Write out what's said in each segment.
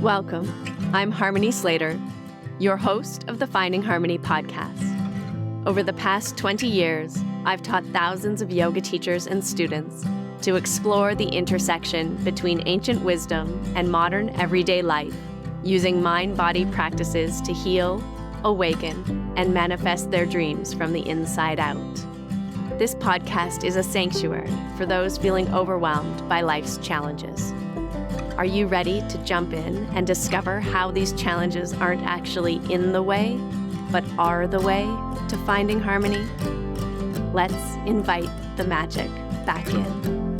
Welcome. I'm Harmony Slater, your host of the Finding Harmony podcast. Over the past 20 years, I've taught thousands of yoga teachers and students to explore the intersection between ancient wisdom and modern everyday life, using mind-body practices to heal, awaken, and manifest their dreams from the inside out. This podcast is a sanctuary for those feeling overwhelmed by life's challenges. Are you ready to jump in and discover how these challenges aren't actually in the way, but are the way to finding harmony? Let's invite the magic back in.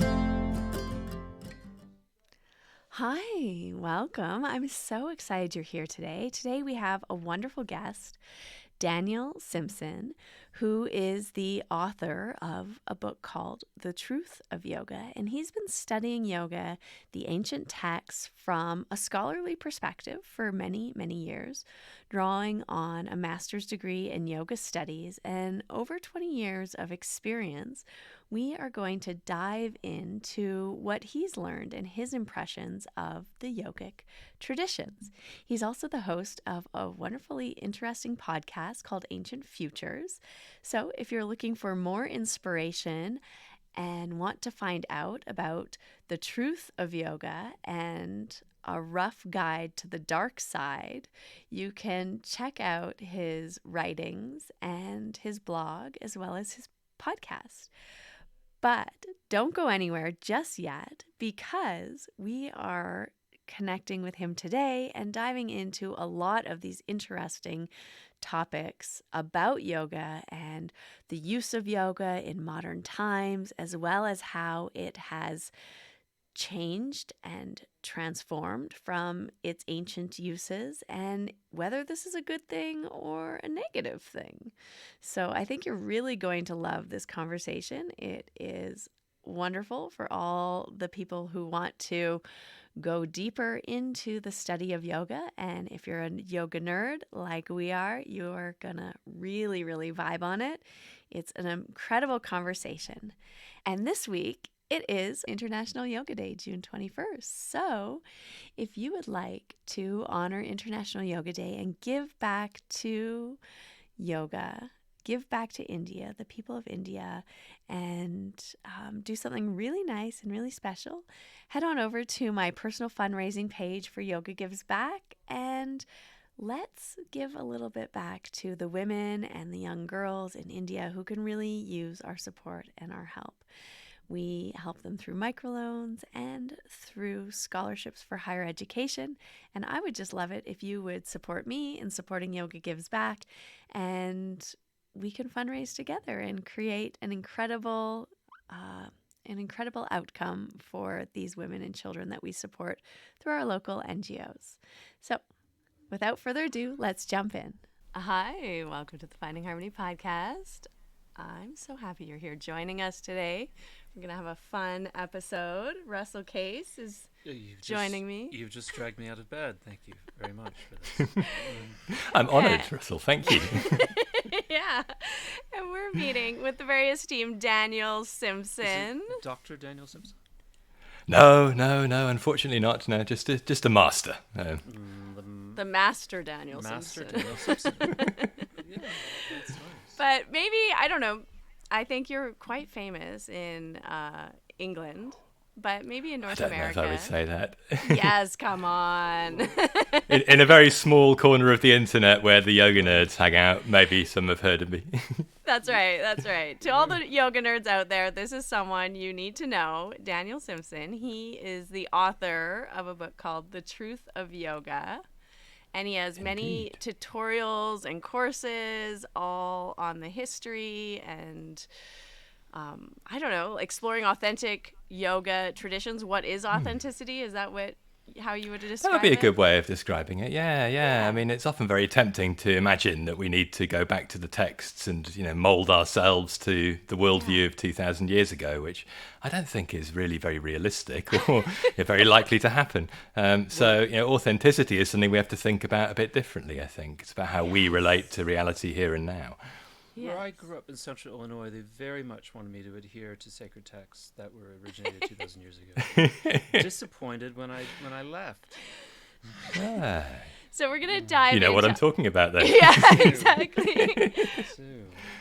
Hi, welcome. I'm so excited you're here today. Today we have a wonderful guest, Daniel Simpson, who is the author of a book called The Truth of Yoga. And he's been studying yoga, the ancient texts, from a scholarly perspective for many, many years, drawing on a master's degree in yoga studies and over 20 years of experience. We are going to dive into what he's learned and his impressions of the yogic traditions. He's also the host of a wonderfully interesting podcast called Ancient Futures. So if you're looking for more inspiration and want to find out about the truth of yoga and a rough guide to the dark side, you can check out his writings and his blog as well as his podcast. But don't go anywhere just yet, because we are connecting with him today and diving into a lot of these interesting topics about yoga and the use of yoga in modern times, as well as how it has changed and transformed from its ancient uses, and whether this is a good thing or a negative thing. So I think you're really going to love this conversation. It is wonderful for all the people who want to go deeper into the study of yoga. And if you're a yoga nerd like we are, you're gonna really, really vibe on it. It's an incredible conversation. And this week, it is International Yoga Day, June 21st. So if you would like to honor International Yoga Day and give back to yoga, give back to India, the people of India, and do something really nice and really special, head on over to my personal fundraising page for Yoga Gives Back, and let's give a little bit back to the women and the young girls in India who can really use our support and our help. We help them through microloans and through scholarships for higher education. And I would just love it if you would support me in supporting Yoga Gives Back, and we can fundraise together and create an incredible outcome for these women and children that we support through our local NGOs. So without further ado, let's jump in. Hi, welcome to the Finding Harmony podcast. I'm so happy you're here joining us today. We're going to have a fun episode. Russell Case is joining me. You've just dragged me out of bed. Thank you very much for this. I'm honored, Russell. Thank you. Yeah. And we're meeting with the very esteemed Daniel Simpson. Is it Dr. Daniel Simpson? No. Unfortunately not. No, just a master. The Master Daniel Master Simpson. Daniel Simpson. Yeah, that's nice. But maybe, I don't know, I think you're quite famous in England, but maybe in North America. I don't know if I would say that. Yes, come on. in a very small corner of the internet where the yoga nerds hang out, maybe some have heard of me. That's right. To all the yoga nerds out there, this is someone you need to know, Daniel Simpson. He is the author of a book called The Truth of Yoga. And he has many tutorials and courses all on the history and, exploring authentic yoga traditions. What is authenticity? Is that how you would describe it? That would be a good way of describing it. Yeah. I mean, it's often very tempting to imagine that we need to go back to the texts and, mold ourselves to the worldview of 2,000 years ago, which I don't think is really very realistic or very likely to happen. So authenticity is something we have to think about a bit differently, I think. It's about how we relate to reality here and now. Yes. Where I grew up in central Illinois, they very much wanted me to adhere to sacred texts that were originated 2,000 years ago. Disappointed when I left. Ah, So we're going to dive you know into... what I'm talking about then. Yeah, exactly. So,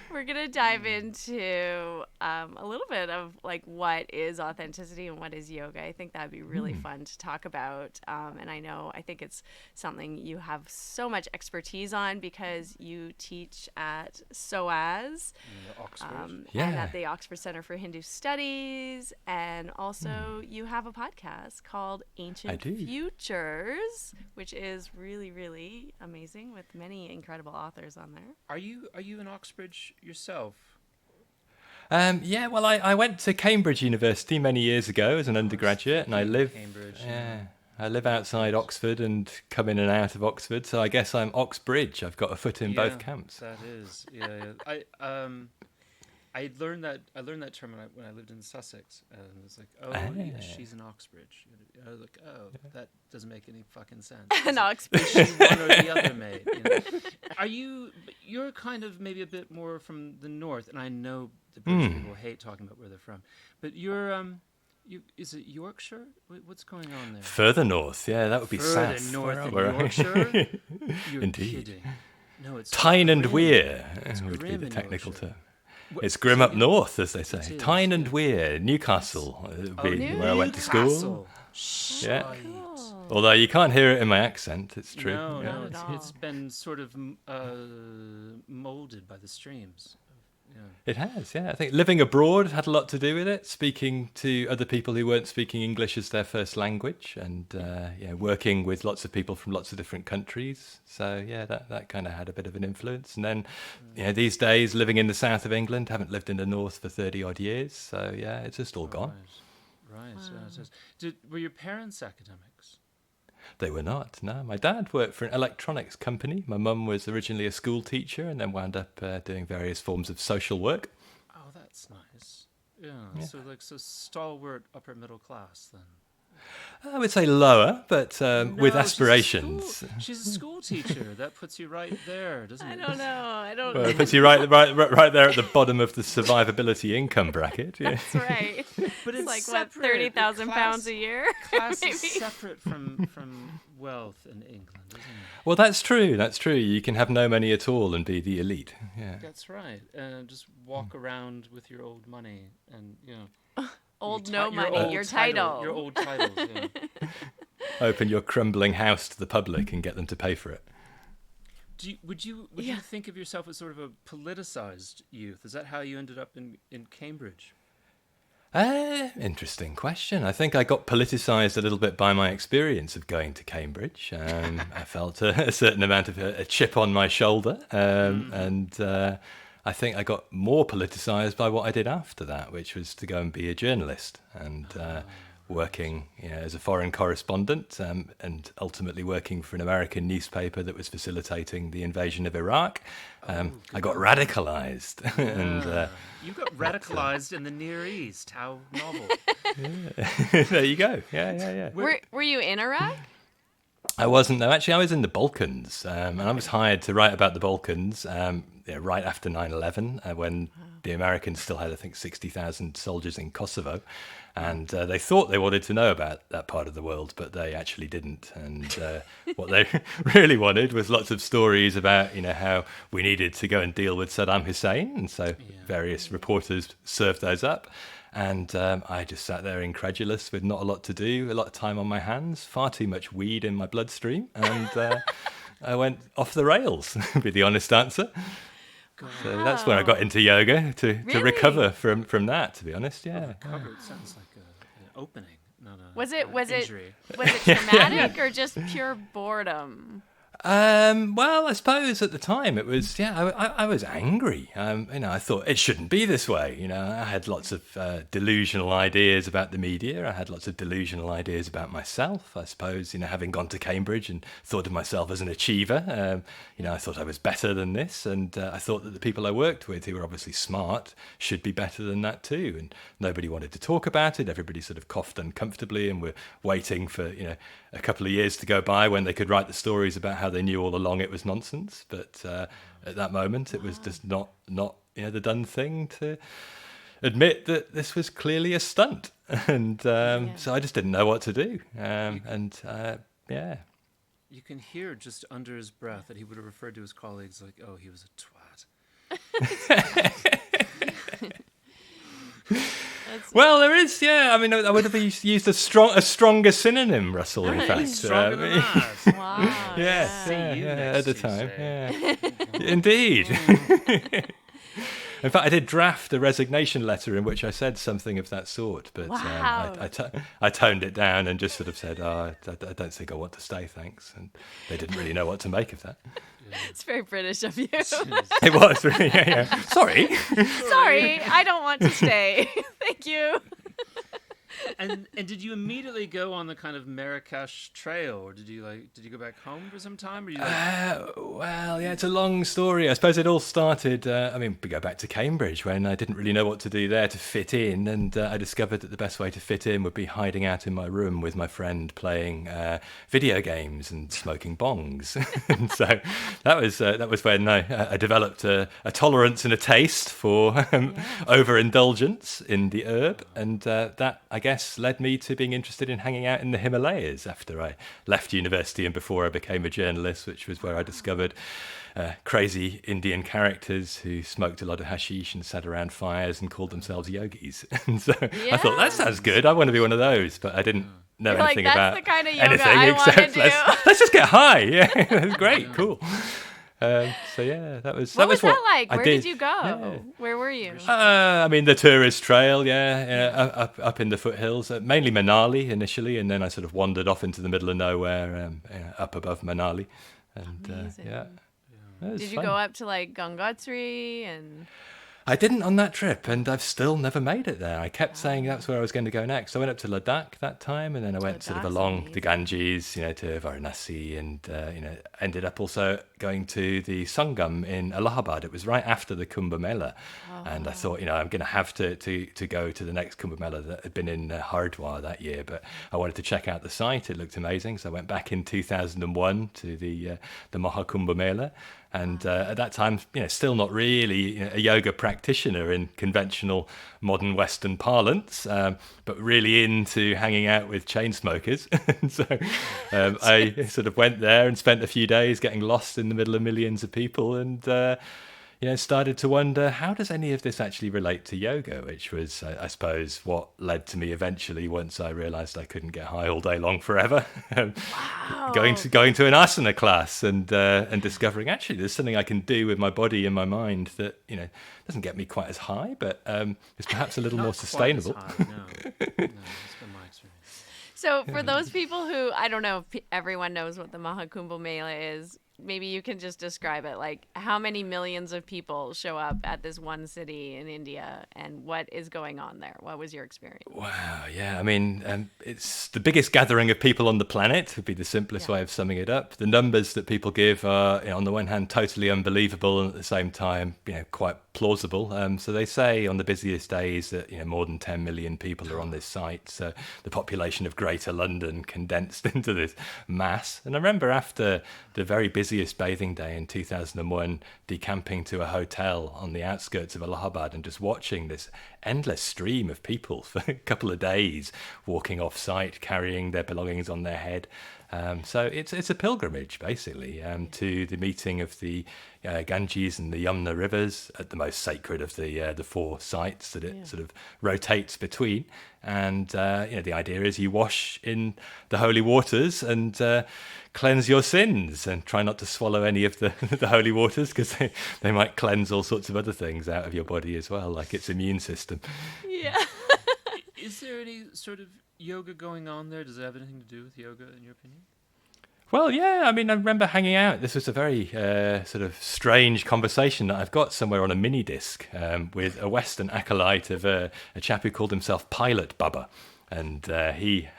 We're going to dive into a little bit of like what is authenticity and what is yoga. I think that'd be really fun to talk about. And I think it's something you have so much expertise on because you teach at SOAS Oxford. and at the Oxford Center for Hindu Studies. And also you have a podcast called Ancient Futures, which is really, really amazing with many incredible authors on there. Are you in Oxbridge yourself? Yeah, well, I went to Cambridge University many years ago as an undergraduate, and I live Cambridge. I live outside Oxford and come in and out of Oxford, so I guess I'm Oxbridge. I've got a foot in both camps. That is, yeah. I learned that term when I lived in Sussex, and it was like, yeah, she's an Oxbridge. I was like, that doesn't make any fucking sense. An Oxbridge. Is she one or the other, mate? You're kind of maybe a bit more from the north, and I know the British people hate talking about where they're from, but you're is it Yorkshire? What's going on there? Further north, yeah, that would be Further south. north in Where- Yorkshire? You're Indeed. kidding. No, it's Tyne and grim. Weir It's would be grim the in technical Yorkshire. term. It's grim up north, as they say. is, Tyne and Weir, Newcastle, would be where I went to school. Newcastle. Yeah. Right. Cool. Although you can't hear it in my accent, it's true. No, yeah. Not at all. it's been sort of molded by the streams. Yeah. It has, yeah. I think living abroad had a lot to do with it, speaking to other people who weren't speaking English as their first language, and working with lots of people from lots of different countries. So, yeah, that kind of had a bit of an influence. And then, these days, living in the south of England, haven't lived in the north for 30-odd years. So, yeah, it's just all gone. Right. Were your parents academics? They were not, no. My dad worked for an electronics company. My mum was originally a school teacher and then wound up doing various forms of social work. Oh, that's nice. Yeah. So stalwart upper middle class then. I would say lower, but with No, aspirations. She's a school teacher. That puts you right there, doesn't it? I don't know. Well, it puts you right there at the bottom of the survivability income bracket. Yeah. That's right. But It's it's like, separate. what, £30,000 Class- a year? Class Maybe. is separate from wealth in England, isn't it? Well, that's true. That's true. You can have no money at all and be the elite. Yeah. That's right. Just walk around with your old money and Old your no money, old your title. Your old titles. Yeah. Open your crumbling house to the public and get them to pay for it. Would you think of yourself as sort of a politicized youth? Is that how you ended up in Cambridge? Interesting question. I think I got politicised a little bit by my experience of going to Cambridge. I felt a certain amount of a chip on my shoulder, and I think I got more politicised by what I did after that, which was to go and be a journalist and working as a foreign correspondent, and ultimately working for an American newspaper that was facilitating the invasion of Iraq. I got radicalised. and you got radicalized in the Near East. How novel. there you go. Yeah. Were you in Iraq? I wasn't, though. Actually, I was in the Balkans, and I was hired to write about the Balkans right after 9/11, when the Americans still had, I think, 60,000 soldiers in Kosovo. And they thought they wanted to know about that part of the world, but they actually didn't. And what they really wanted was lots of stories about, how we needed to go and deal with Saddam Hussein. And so various reporters served those up. And I just sat there incredulous with not a lot to do, a lot of time on my hands, far too much weed in my bloodstream. And I went off the rails, would be the honest answer. Wow. So that's when I got into yoga to recover from that, to be honest. Yeah. Recover, it sounds like an opening, not a Was it injury. traumatic or just pure boredom? Well, I suppose at the time it was, I was angry. I thought it shouldn't be this way. I had lots of delusional ideas about the media. I had lots of delusional ideas about myself, I suppose, having gone to Cambridge and thought of myself as an achiever. I thought I was better than this. And I thought that the people I worked with, who were obviously smart, should be better than that too. And nobody wanted to talk about it. Everybody sort of coughed uncomfortably and were waiting for, a couple of years to go by when they could write the stories about how they knew all along it was nonsense. But at that moment, it was just not the done thing to admit that this was clearly a stunt. And so I just didn't know what to do. you can hear just under his breath that he would have referred to his colleagues like, "Oh, he was a twat." Well, there is, yeah. I mean, I would have used a stronger synonym, Russell. In fact, Stronger than that. Wow. yes, See you next at the time, Tuesday. yeah, indeed. In fact, I did draft a resignation letter in which I said something of that sort, but Wow. I toned it down and just sort of said, "Oh, I don't think I want to stay, thanks." And they didn't really know what to make of that. It's very British of you. It was really, yeah. Sorry. Sorry, I don't want to stay. Thank you. And did you immediately go on the kind of Marrakesh trail, or did you go back home for some time, or Well, yeah, it's a long story. I suppose it all started. We go back to Cambridge when I didn't really know what to do there to fit in, and I discovered that the best way to fit in would be hiding out in my room with my friend playing video games and smoking bongs. And so that was when I developed a tolerance and a taste for overindulgence in the herb, and that, I guess, led me to being interested in hanging out in the Himalayas after I left university and before I became a journalist, which was where I discovered crazy Indian characters who smoked a lot of hashish and sat around fires and called themselves yogis. And so I thought, that sounds good. I want to be one of those, but I didn't know You're anything like, about that's the kind of yoga anything I want to except do. let's just get high. Yeah, that's great, cool. So yeah, that was What was that like? I Where did you go? Yeah. Where were you? The tourist trail, up in the foothills, mainly Manali initially, and then I sort of wandered off into the middle of nowhere, up above Manali, and Amazing. Did you go up to like Gangotri and? I didn't on that trip, and I've still never made it there. I kept saying that's where I was going to go next. I went up to Ladakh that time, and then I went sort of Ladakh's along amazing. the Ganges, to Varanasi, and ended up also going to the Sangam in Allahabad. It was right after the Kumbh Mela, and I thought, I'm going to have to go to the next Kumbh Mela that had been in Haridwar that year, but I wanted to check out the site. It looked amazing, so I went back in 2001 to the Mahakumbh Mela. And at that time, still not really a yoga practitioner in conventional modern Western parlance, but really into hanging out with chain smokers. And so I sort of went there and spent a few days getting lost in the middle of millions of people, and started to wonder, how does any of this actually relate to yoga, which was, I suppose, what led to me eventually, once I realized I couldn't get high all day long forever, Wow. going to an asana class and discovering, actually, there's something I can do with my body and my mind that doesn't get me quite as high, but is perhaps a little more sustainable. No, that's been my experience. So for those people who, I don't know if everyone knows what the Mahakumbh Mela is, maybe you can just describe it. Like, how many millions of people show up at this one city in India, and what is going on there? What was your experience? Wow, yeah. It's the biggest gathering of people on the planet, would be the simplest way of summing it up. The numbers that people give are, on the one hand, totally unbelievable, and at the same time, quite plausible. So they say on the busiest days that, more than 10 million people are on this site. So the population of Greater London condensed into this mass. And I remember after the very busiest bathing day in 2001, decamping to a hotel on the outskirts of Allahabad and just watching this endless stream of people for a couple of days, walking off site, carrying their belongings on their head. So it's a pilgrimage, basically, to the meeting of the Ganges and the Yamuna rivers at the most sacred of the four sites that it sort of rotates between. And the idea is you wash in the holy waters and cleanse your sins, and try not to swallow any of the holy waters, because they might cleanse all sorts of other things out of your body as well, like its immune system. Yeah. Is there any sort of yoga going on there? Does it have anything to do with yoga, in your opinion? Well, yeah, I remember hanging out. This was a very sort of strange conversation that I've got somewhere on a mini disc with a Western acolyte of a chap who called himself Pilot Bubba. And he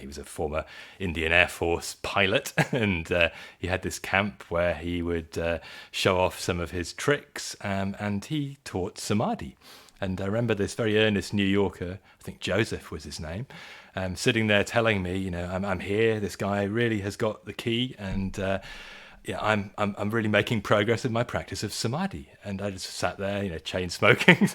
was a former Indian Air Force pilot, and he had this camp where he would show off some of his tricks, and he taught samadhi. And I remember this very earnest New Yorker, I think Joseph was his name, sitting there telling me, I'm here. This guy really has got the key, and I'm really making progress in my practice of samadhi. And I just sat there, chain smoking.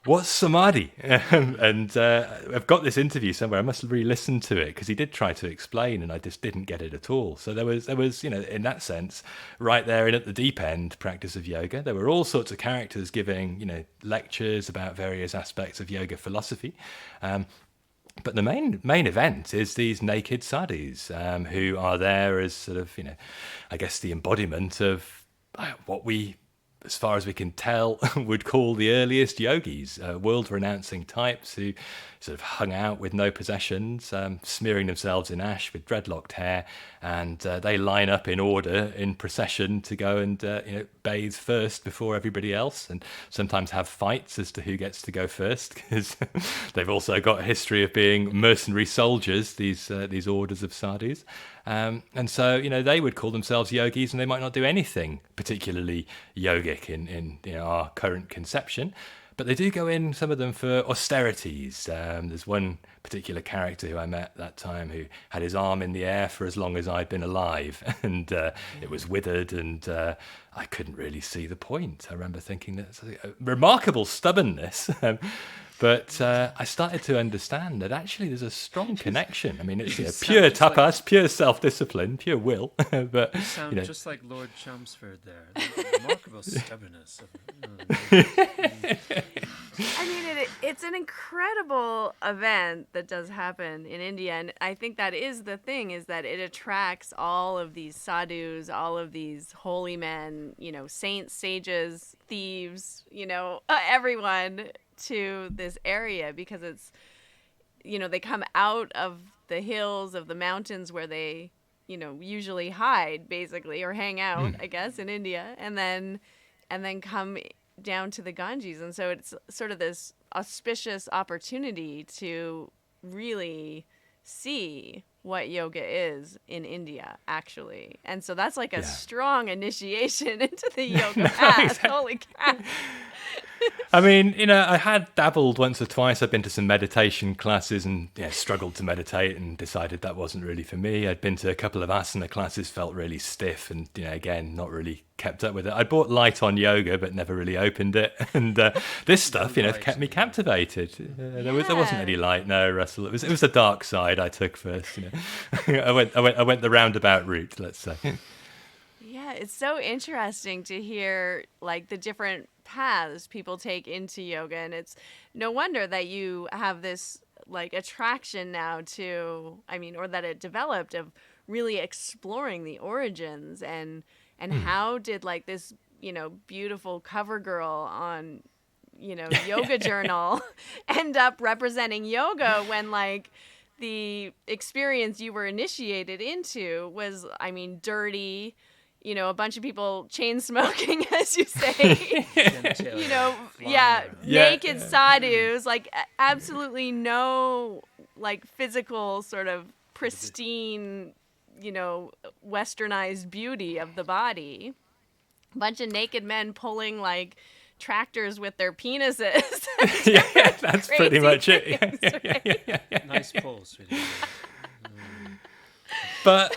what's samadhi? And I've got this interview somewhere. I must re-listen to it because he did try to explain, and I just didn't get it at all. So there was, in that sense, right there in at the deep end practice of yoga. There were all sorts of characters giving, lectures about various aspects of yoga philosophy. But the main event is these naked sadhus who are there as sort of, I guess the embodiment of what we, as far as we can tell, would call the earliest yogis, world-renouncing types who sort of hung out with no possessions, smearing themselves in ash with dreadlocked hair, and they line up in order in procession to go and bathe first before everybody else, and sometimes have fights as to who gets to go first, because they've also got a history of being mercenary soldiers, these orders of sadhus. And so, they would call themselves yogis, and they might not do anything particularly yogic in our current conception. But they do go in, some of them, for austerities. There's one particular character who I met that time who had his arm in the air for as long as I'd been alive, and it was withered, and I couldn't really see the point. I remember thinking that's a remarkable stubbornness. But I started to understand that actually there's a strong connection. I mean, it's pure tapas, pure self-discipline, pure will. But you sound just like Lord Chelmsford there. The remarkable stubbornness. I mean, it's an incredible event that does happen in India, and I think that is the thing, is that it attracts all of these sadhus, all of these holy men, saints, sages, thieves, everyone to this area, because it's, they come out of the hills, of the mountains where they, usually hide, basically, or hang out, I guess, in India, and then come down to the Ganges. And so it's sort of this auspicious opportunity to really see what yoga is in India, actually. And so that's like a strong initiation into the yoga path. Exactly. Holy cow. I mean, I had dabbled once or twice. I'd been to some meditation classes and struggled to meditate and decided that wasn't really for me. I'd been to a couple of asana classes, felt really stiff, and again, not really kept up with it. I bought Light on Yoga, but never really opened it. And this stuff, kept me captivated. There wasn't any light, no, Russell. It was the dark side I took first. I went the roundabout route, let's say. Yeah, it's so interesting to hear like the different paths people take into yoga, and it's no wonder that you have this like attraction now to, or that it developed, of really exploring the origins and how did like this, beautiful cover girl on, Yoga Journal end up representing yoga when like the experience you were initiated into was, dirty, a bunch of people chain smoking, as you say, naked sadhus, like absolutely no like physical sort of pristine, westernized beauty of the body. A bunch of naked men pulling like tractors with their penises. That's pretty much it. Right? Nice pulls. Really. But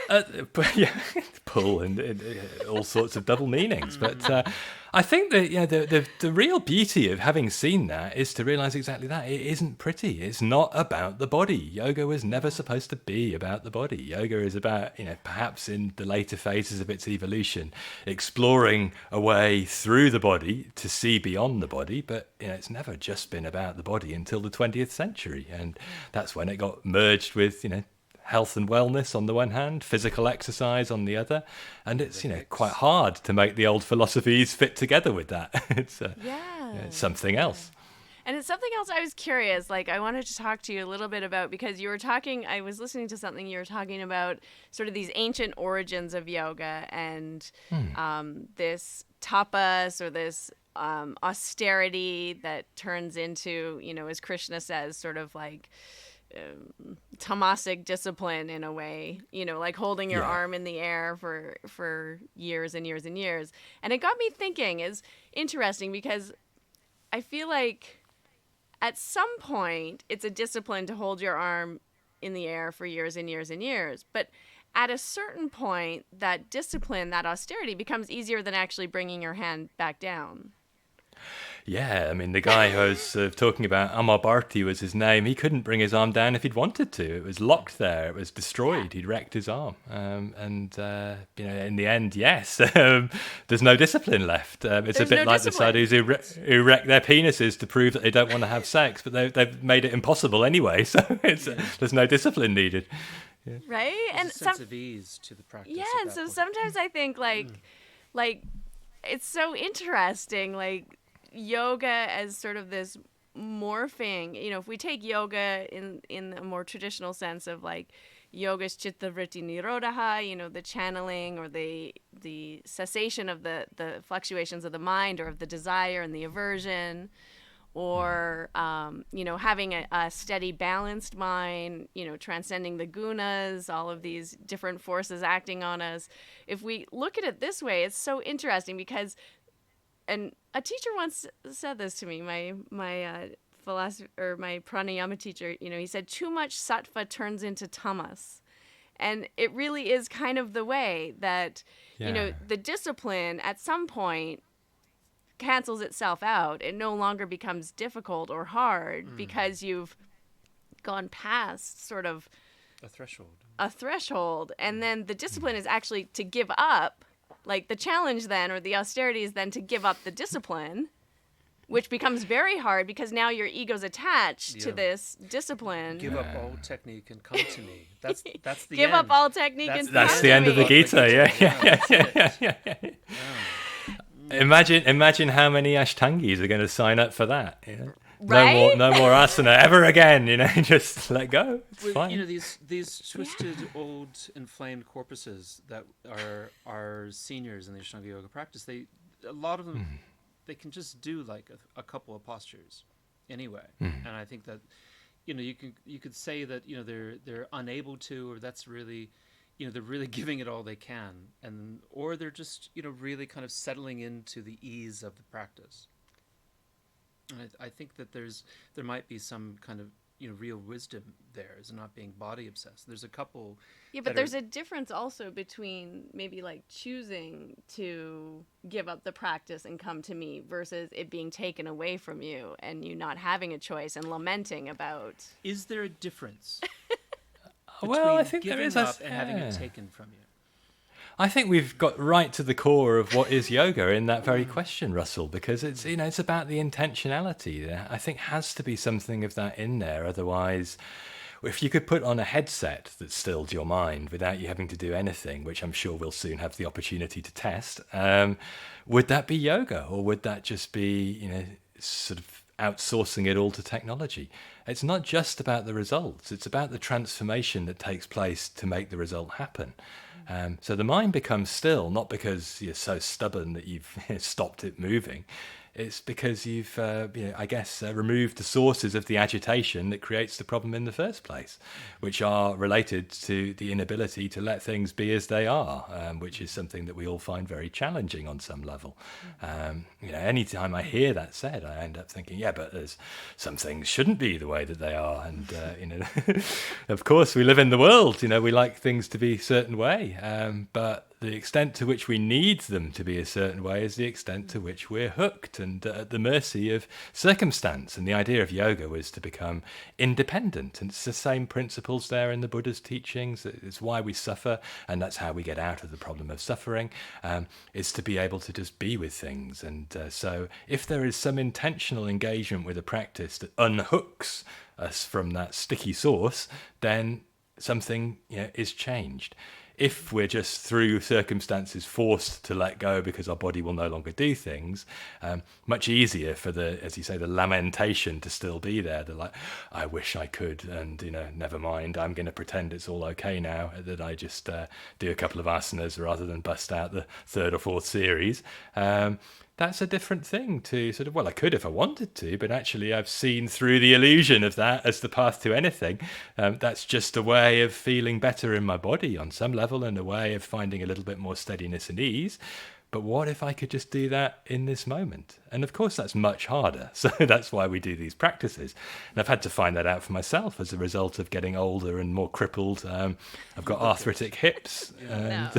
pull and all sorts of double meanings. But I think that the real beauty of having seen that is to realize exactly that. It isn't pretty. It's not about the body. Yoga was never supposed to be about the body. Yoga is about, perhaps in the later phases of its evolution, exploring a way through the body to see beyond the body. But it's never just been about the body until the 20th century, and that's when it got merged with health and wellness on the one hand, physical exercise on the other, and it's quite hard to make the old philosophies fit together with that. It's something else. And it's something else I was curious, like I wanted to talk to you a little bit about, because you were talking, I was listening to something you were talking about, sort of these ancient origins of yoga and this tapas, or this austerity that turns into, as Krishna says, sort of like tamasic discipline in a way, like holding your arm in the air for years and years and years. And it got me thinking, is interesting, because I feel like at some point it's a discipline to hold your arm in the air for years and years and years. But at a certain point, that discipline, that austerity becomes easier than actually bringing your hand back down. Yeah, I mean, the guy who was talking about Amabarti was his name. He couldn't bring his arm down if he'd wanted to. It was locked there. It was destroyed. He'd wrecked his arm. And in the end, yes, there's no discipline left. It's a bit like the sadhus who wreck their penises to prove that they don't want to have sex, but they've made it impossible anyway. So there's no discipline needed. Yeah. Right? There's and a sense of ease to the practice. Yeah, and so sometimes I think like it's so interesting, like yoga as sort of this morphing, if we take yoga in a more traditional sense of like yoga's chitta vritti nirodha, the channeling or the cessation of the fluctuations of the mind or of the desire and the aversion, or having a steady balanced mind, transcending the gunas, all of these different forces acting on us. If we look at it this way, it's so interesting because, and a teacher once said this to me, my philosophy or my pranayama teacher, he said, too much sattva turns into tamas. And it really is kind of the way that, the discipline at some point cancels itself out. It no longer becomes difficult or hard because you've gone past sort of a threshold. And then the discipline is actually to give up. Like the challenge then, or the austerity, is then to give up the discipline, which becomes very hard because now your ego's attached to this discipline. Give up all technique and come to me. That's the give end. Up all technique and come to me. That's the end of the Gita. Yeah. Imagine how many Ashtangis are going to sign up for that. Right? No more asana ever again. Just let go. It's fine. These twisted old inflamed corpuses that are seniors in the Ashtanga yoga practice. A lot of them they can just do like a couple of postures anyway. And I think that you could say that they're unable to, or that's really they're really giving it all they can, or they're just really kind of settling into the ease of the practice. And I think that there might be some kind of real wisdom there, is not being body obsessed. There's a couple. Yeah, but there's a difference also between maybe like choosing to give up the practice and come to me versus it being taken away from you and you not having a choice and lamenting about. Is there a difference? Well, I think there is up and having it taken from you. I think we've got right to the core of what is yoga in that very question, Russell, because it's it's about the intentionality. There, I think, has to be something of that in there. Otherwise, if you could put on a headset that stilled your mind without you having to do anything, which I'm sure we'll soon have the opportunity to test, would that be yoga, or would that just be sort of outsourcing it all to technology? It's not just about the results. It's about the transformation that takes place to make the result happen. So the mind becomes still, not because you're so stubborn that you've stopped it moving. It's because you've, removed the sources of the agitation that creates the problem in the first place, which are related to the inability to let things be as they are, which is something that we all find very challenging on some level. Any time I hear that said, I end up thinking, but there's some things shouldn't be the way that they are. And, of course, we live in the world, we like things to be a certain way, but the extent to which we need them to be a certain way is the extent to which we're hooked and at the mercy of circumstance. And the idea of yoga was to become independent. And it's the same principles there in the Buddha's teachings. It's why we suffer, and that's how we get out of the problem of suffering, is to be able to just be with things. And so if there is some intentional engagement with a practice that unhooks us from that sticky source, then something is changed. If we're just through circumstances forced to let go because our body will no longer do things, much easier for as you say, the lamentation to still be there. The like, I wish I could, and never mind. I'm going to pretend it's all okay now that I just do a couple of asanas rather than bust out the third or fourth series. That's a different thing to sort of, I could if I wanted to, but actually I've seen through the illusion of that as the path to anything. That's just a way of feeling better in my body on some level, and a way of finding a little bit more steadiness and ease. But what if I could just do that in this moment? And of course, that's much harder. So that's why we do these practices. And I've had to find that out for myself as a result of getting older and more crippled. I've got arthritic hips. And,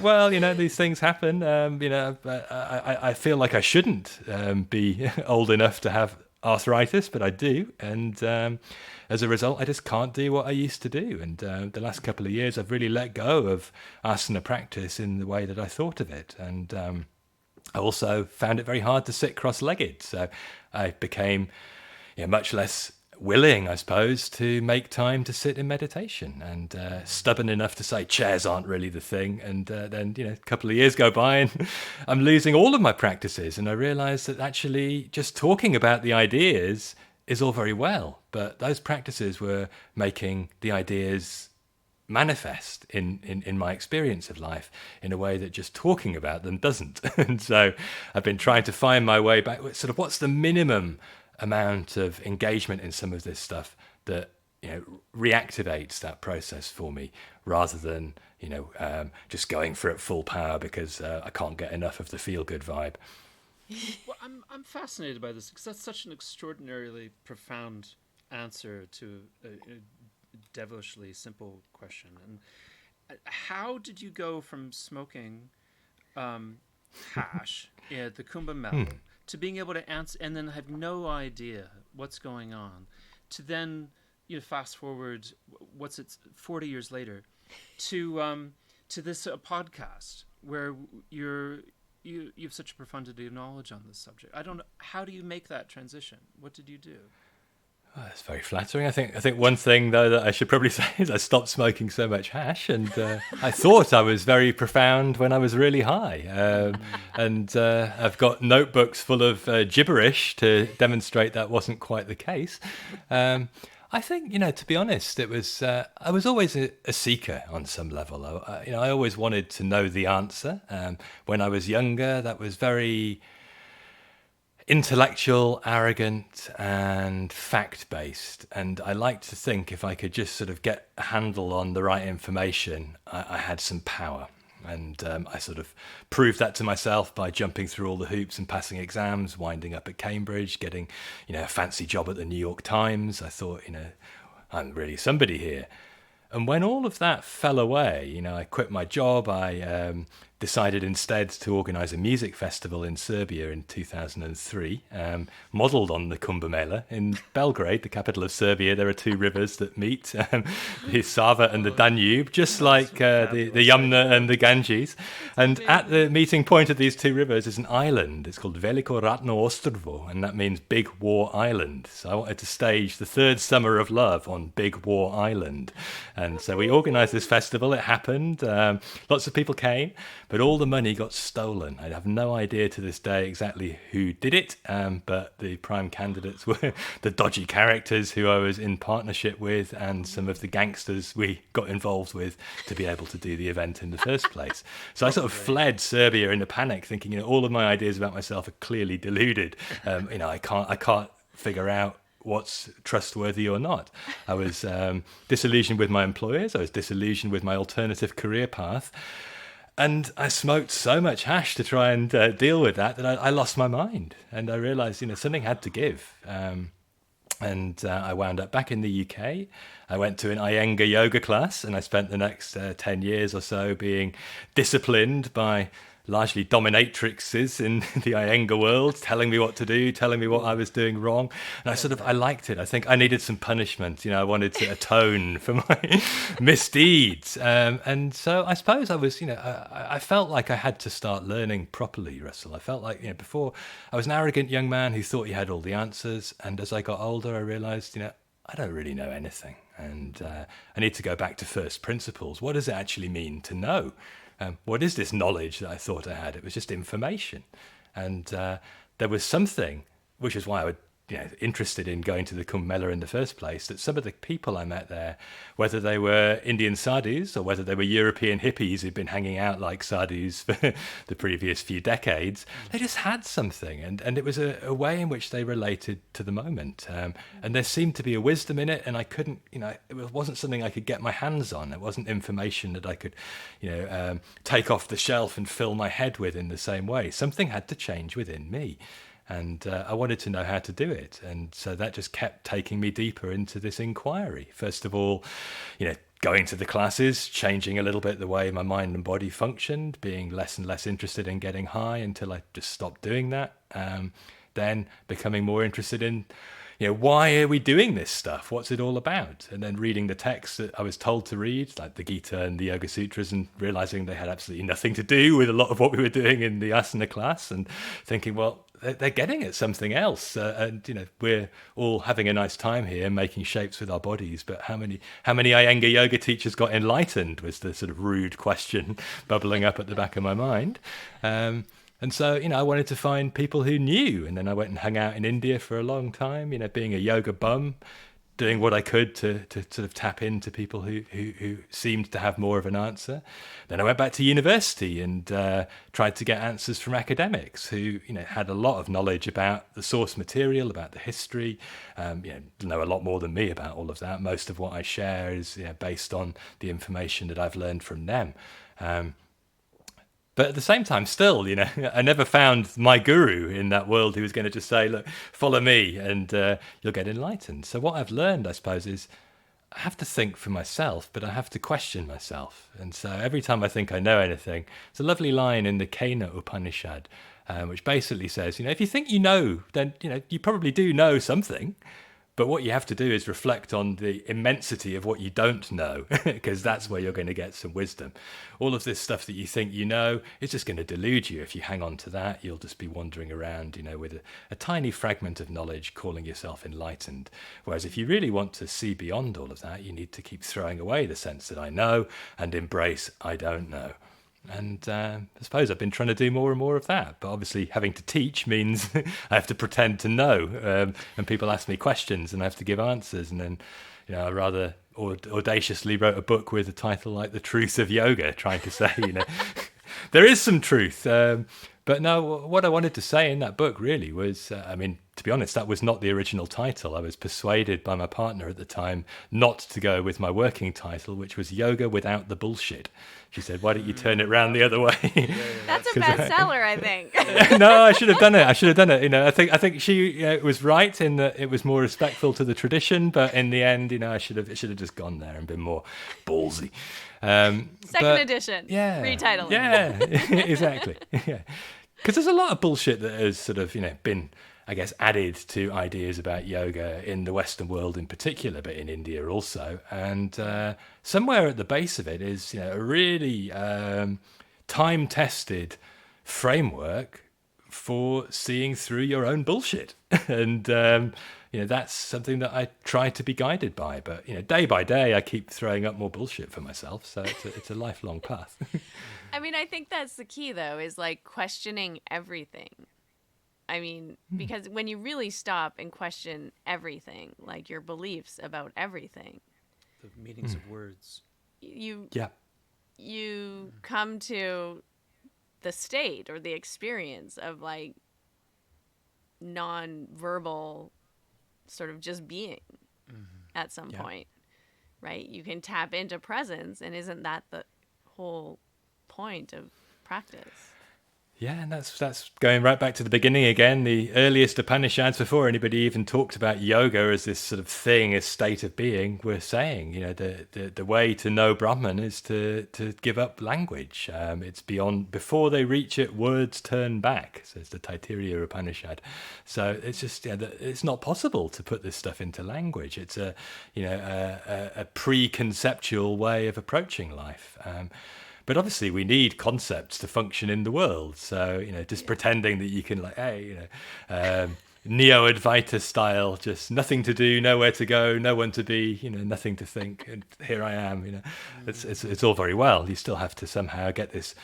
well, these things happen. I feel like I shouldn't be old enough to have arthritis, but I do. And as a result, I just can't do what I used to do. And the last couple of years, I've really let go of asana practice in the way that I thought of it. And I also found it very hard to sit cross-legged. So I became much less willing, I suppose, to make time to sit in meditation, and stubborn enough to say chairs aren't really the thing. And then, a couple of years go by and I'm losing all of my practices. And I realized that actually just talking about the ideas is all very well, but those practices were making the ideas manifest in my experience of life in a way that just talking about them doesn't. And so I've been trying to find my way back. Sort of what's the minimum amount of engagement in some of this stuff that reactivates that process for me, rather than just going for it full power because I can't get enough of the feel-good vibe. Well, I'm fascinated by this because that's such an extraordinarily profound answer to a devilishly simple question. And how did you go from smoking hash at the Kumbh Mela to being able to answer and then have no idea what's going on, to then fast forward 40 years later to this podcast where you have such a profundity of knowledge on this subject? I don't know. How do you make that transition? What did you do? Oh, that's very flattering. I think one thing, though, that I should probably say is I stopped smoking so much hash, and I thought I was very profound when I was really high. And I've got notebooks full of gibberish to demonstrate that wasn't quite the case. I think, to be honest, it was I was always a seeker on some level. I always wanted to know the answer. When I was younger, that was very intellectual, arrogant, and fact-based. And I liked to think if I could just sort of get a handle on the right information, I had some power. And I sort of proved that to myself by jumping through all the hoops and passing exams, winding up at Cambridge, getting, a fancy job at the New York Times. I thought, I'm really somebody here. And when all of that fell away, I quit my job. I decided instead to organise a music festival in Serbia in 2003, modelled on the Kumbh Mela. In Belgrade, the capital of Serbia, there are two rivers that meet, the Sava and the Danube, just like the Yamuna and the Ganges. And at the meeting point of these two rivers is an island. It's called Veliko Ratno Ostrvo, and that means Big War Island. So I wanted to stage the third Summer of Love on Big War Island. And so we organised this festival. It happened. Lots of people came, but all the money got stolen. I have no idea to this day exactly who did it, but the prime candidates were the dodgy characters who I was in partnership with and some of the gangsters we got involved with to be able to do the event in the first place. So I sort of fled Serbia in a panic, thinking, all of my ideas about myself are clearly deluded. I can't figure out what's trustworthy or not. I was disillusioned with my employers. I was disillusioned with my alternative career path. And I smoked so much hash to try and deal with that I lost my mind. And I realized, something had to give. And I wound up back in the UK. I went to an Iyengar yoga class, and I spent the next 10 years or so being disciplined by largely dominatrixes in the Iyengar world, telling me what to do, telling me what I was doing wrong. And I liked it. I think I needed some punishment. I wanted to atone for my misdeeds. And so I suppose I was, I felt like I had to start learning properly, Russell. I felt like, before I was an arrogant young man who thought he had all the answers. And as I got older, I realized, I don't really know anything. And I need to go back to first principles. What does it actually mean to know? What is this knowledge that I thought I had? It was just information. And there was something, which is why I would interested in going to the Kumbh Mela in the first place, that some of the people I met there, whether they were Indian sadhus or whether they were European hippies who'd been hanging out like sadhus for the previous few decades, they just had something, and it was a way in which they related to the moment, and there seemed to be a wisdom in it, and I couldn't, it wasn't something I could get my hands on. It wasn't information that I could, take off the shelf and fill my head with in the same way. Something had to change within me. And I wanted to know how to do it. And so that just kept taking me deeper into this inquiry. First of all, going to the classes, changing a little bit the way my mind and body functioned, being less and less interested in getting high until I just stopped doing that. Then becoming more interested in, why are we doing this stuff? What's it all about? And then reading the texts that I was told to read, like the Gita and the Yoga Sutras, and realizing they had absolutely nothing to do with a lot of what we were doing in the asana class, and thinking, well, they're getting at something else, and we're all having a nice time here, making shapes with our bodies. But how many Iyengar yoga teachers got enlightened? Was the sort of rude question bubbling up at the back of my mind. And so, I wanted to find people who knew. And then I went and hung out in India for a long time, being a yoga bum, doing what I could to sort of tap into people who seemed to have more of an answer. Then I went back to university and tried to get answers from academics who, had a lot of knowledge about the source material, about the history, know a lot more than me about all of that. Most of what I share is based on the information that I've learned from them. But at the same time, still, I never found my guru in that world who was going to just say, look, follow me and you'll get enlightened. So what I've learned, I suppose, is I have to think for myself, but I have to question myself. And so every time I think I know anything, there's a lovely line in the Kena Upanishad, which basically says, if you think you know, then, you probably do know something. But what you have to do is reflect on the immensity of what you don't know, because that's where you're going to get some wisdom. All of this stuff that you think you know is just going to delude you. If you hang on to that, you'll just be wandering around, with a tiny fragment of knowledge, calling yourself enlightened. Whereas if you really want to see beyond all of that, you need to keep throwing away the sense that I know and embrace I don't know. And I suppose I've been trying to do more and more of that. But obviously having to teach means I have to pretend to know. And people ask me questions and I have to give answers. And then, I rather audaciously wrote a book with a title like The Truth of Yoga, trying to say, there is some truth. But no, what I wanted to say in that book really was, to be honest, that was not the original title. I was persuaded by my partner at the time not to go with my working title, which was Yoga Without the Bullshit. She said, why don't you turn it round the other way? That's a bestseller, I think. No, I should have done it. I think she was right in that it was more respectful to the tradition, but in the end, it should have just gone there and been more ballsy. Second edition. Yeah. Retitling. Yeah, exactly. Yeah. Because there's a lot of bullshit that has sort of, been, I guess, added to ideas about yoga in the Western world in particular, but in India also. And somewhere at the base of it is, a really time-tested framework for seeing through your own bullshit. And, that's something that I try to be guided by. But, day by day, I keep throwing up more bullshit for myself. So it's a lifelong path. I think that's the key, though, is like questioning everything. Because when you really stop and question everything, like your beliefs about everything, the meanings of words, you come to the state or the experience of like non-verbal sort of just being at some point, right? You can tap into presence, and isn't that the whole point of practice? Yeah, and that's going right back to the beginning again. The earliest Upanishads, before anybody even talked about yoga as this sort of thing, a state of being, were saying, the way to know Brahman is to give up language. It's beyond, before they reach it, words turn back, says the Taittiriya Upanishad. So it's just, it's not possible to put this stuff into language. It's a pre-conceptual way of approaching life. But obviously we need concepts to function in the world. So, just pretending that you can Neo-Advaita style, just nothing to do, nowhere to go, no one to be, nothing to think, and here I am, It's all very well. You still have to somehow get this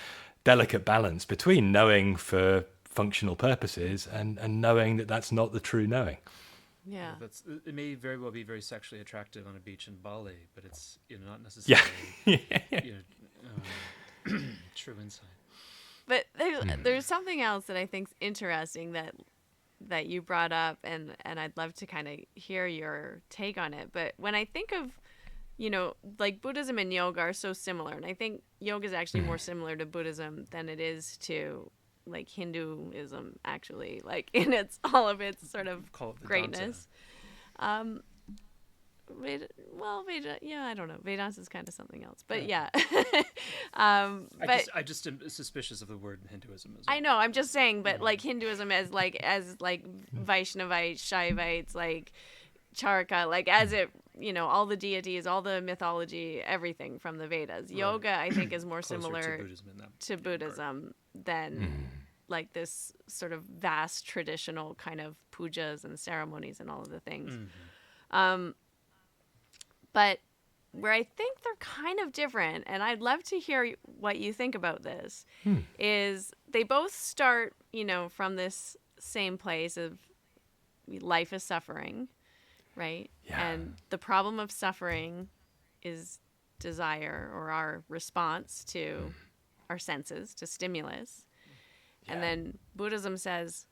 delicate balance between knowing for functional purposes and knowing that that's not the true knowing. Yeah. It may very well be very sexually attractive on a beach in Bali, but it's not Yeah. necessarily true insight. But there's something else that I think's interesting that you brought up, and I'd love to kind of hear your take on it. But when I think of, like Buddhism and yoga are so similar, and I think yoga is actually more similar to Buddhism than it is to like Hinduism, actually, like in all of its sort of Call it the greatness. Yeah, I don't know. Vedanta is kind of something else, but yeah. I just am suspicious of the word Hinduism as well. I know. I'm just saying, but like Hinduism as Vaishnavites, Shaivites, like Charaka, like as it, all the deities, all the mythology, everything from the Vedas. Yoga, I think, is more similar to Buddhism than like this sort of vast traditional kind of pujas and ceremonies and all of the things. But where I think they're kind of different, and I'd love to hear what you think about this, is they both start, from this same place of life is suffering, right? Yeah. And the problem of suffering is desire, or our response to our senses, to stimulus. Yeah. And then Buddhism says,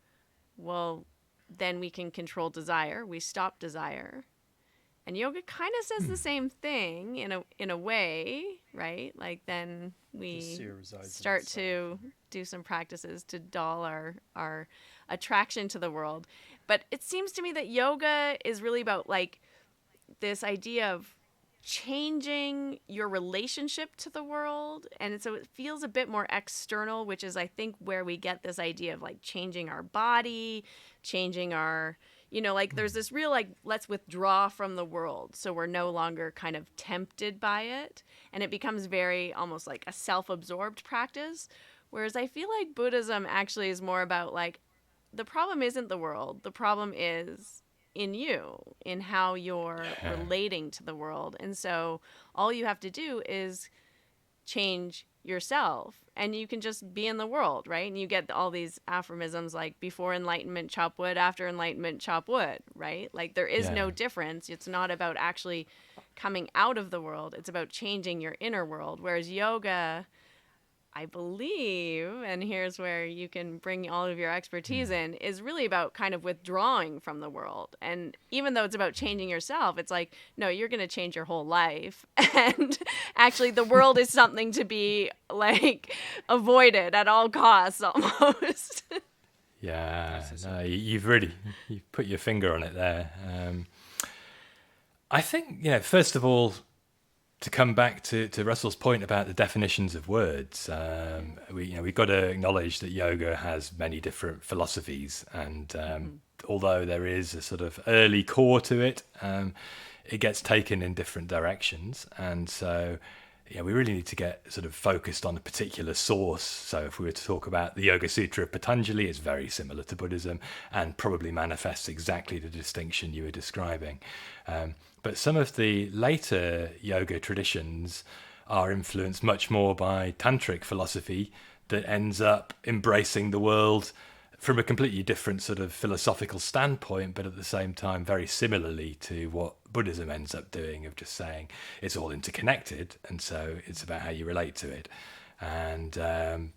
well, then we can control desire. We stop desire. And yoga kind of says the same thing in a way, right? Like then we start to do some practices to dull our attraction to the world. But it seems to me that yoga is really about like this idea of changing your relationship to the world. And so it feels a bit more external, which is, I think, where we get this idea of like changing our body, changing our... like there's this real, like, let's withdraw from the world so we're no longer kind of tempted by it. And it becomes very almost like a self-absorbed practice. Whereas I feel like Buddhism actually is more about, like, the problem isn't the world. The problem is in you, in how you're relating to the world. And so all you have to do is change yourself, and you can just be in the world, right? And you get all these aphorisms like before enlightenment chop wood, after enlightenment chop wood, right? Like there is no difference. It's not about actually coming out of the world, it's about changing your inner world. Whereas yoga, I believe, and here's where you can bring all of your expertise in, is really about kind of withdrawing from the world. And even though it's about changing yourself, it's like, no, you're going to change your whole life. And actually the world is something to be like avoided at all costs almost. Yeah, no, you've put your finger on it there. I think, first of all, to come back to Russell's point about the definitions of words, we've got to acknowledge that yoga has many different philosophies, and although there is a sort of early core to it, it gets taken in different directions, and so we really need to get sort of focused on a particular source. So if we were to talk about the Yoga Sutra of Patanjali, it's very similar to Buddhism and probably manifests exactly the distinction you were describing. But some of the later yoga traditions are influenced much more by tantric philosophy that ends up embracing the world from a completely different sort of philosophical standpoint, but at the same time very similarly to what Buddhism ends up doing, of just saying it's all interconnected, and so it's about how you relate to it. And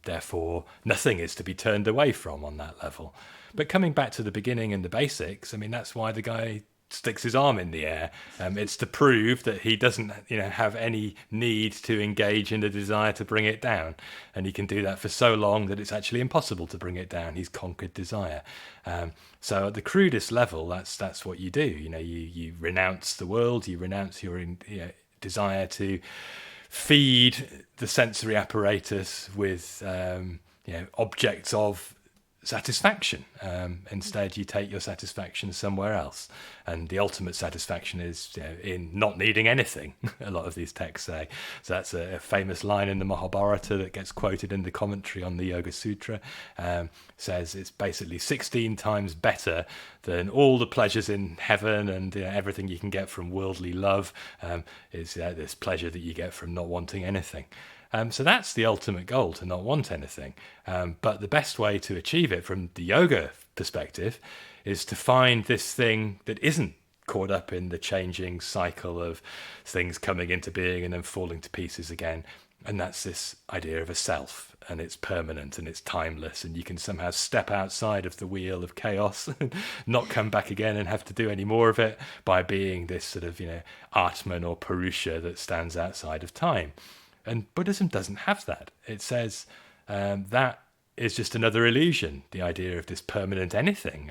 therefore nothing is to be turned away from on that level. But coming back to the beginning and the basics, I mean, that's why the guy sticks his arm in the air. It's to prove that he doesn't, have any need to engage in the desire to bring it down, and he can do that for so long that it's actually impossible to bring it down. He's conquered desire. So at the crudest level, that's what you do. You renounce the world. You renounce your desire to feed the sensory apparatus with objects of satisfaction. Instead, you take your satisfaction somewhere else, and the ultimate satisfaction is in not needing anything. A lot of these texts say. So that's a famous line in the Mahabharata that gets quoted in the commentary on the Yoga Sutra. Says it's basically 16 times better than all the pleasures in heaven and everything you can get from worldly love. Is this pleasure that you get from not wanting anything. So that's the ultimate goal, to not want anything. But the best way to achieve it from the yoga perspective is to find this thing that isn't caught up in the changing cycle of things coming into being and then falling to pieces again. And that's this idea of a self, and it's permanent and it's timeless, and you can somehow step outside of the wheel of chaos and not come back again and have to do any more of it by being this sort of, Atman or Purusha that stands outside of time. And Buddhism doesn't have that. It says that is just another illusion, the idea of this permanent anything.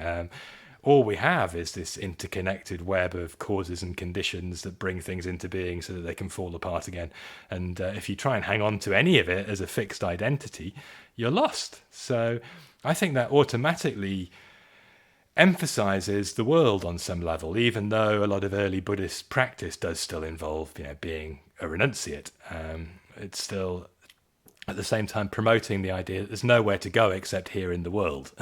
All we have is this interconnected web of causes and conditions that bring things into being so that they can fall apart again. And if you try and hang on to any of it as a fixed identity, you're lost. So I think that automatically emphasizes the world on some level, even though a lot of early Buddhist practice does still involve, being a renunciate. It's still at the same time promoting the idea that there's nowhere to go except here in the world.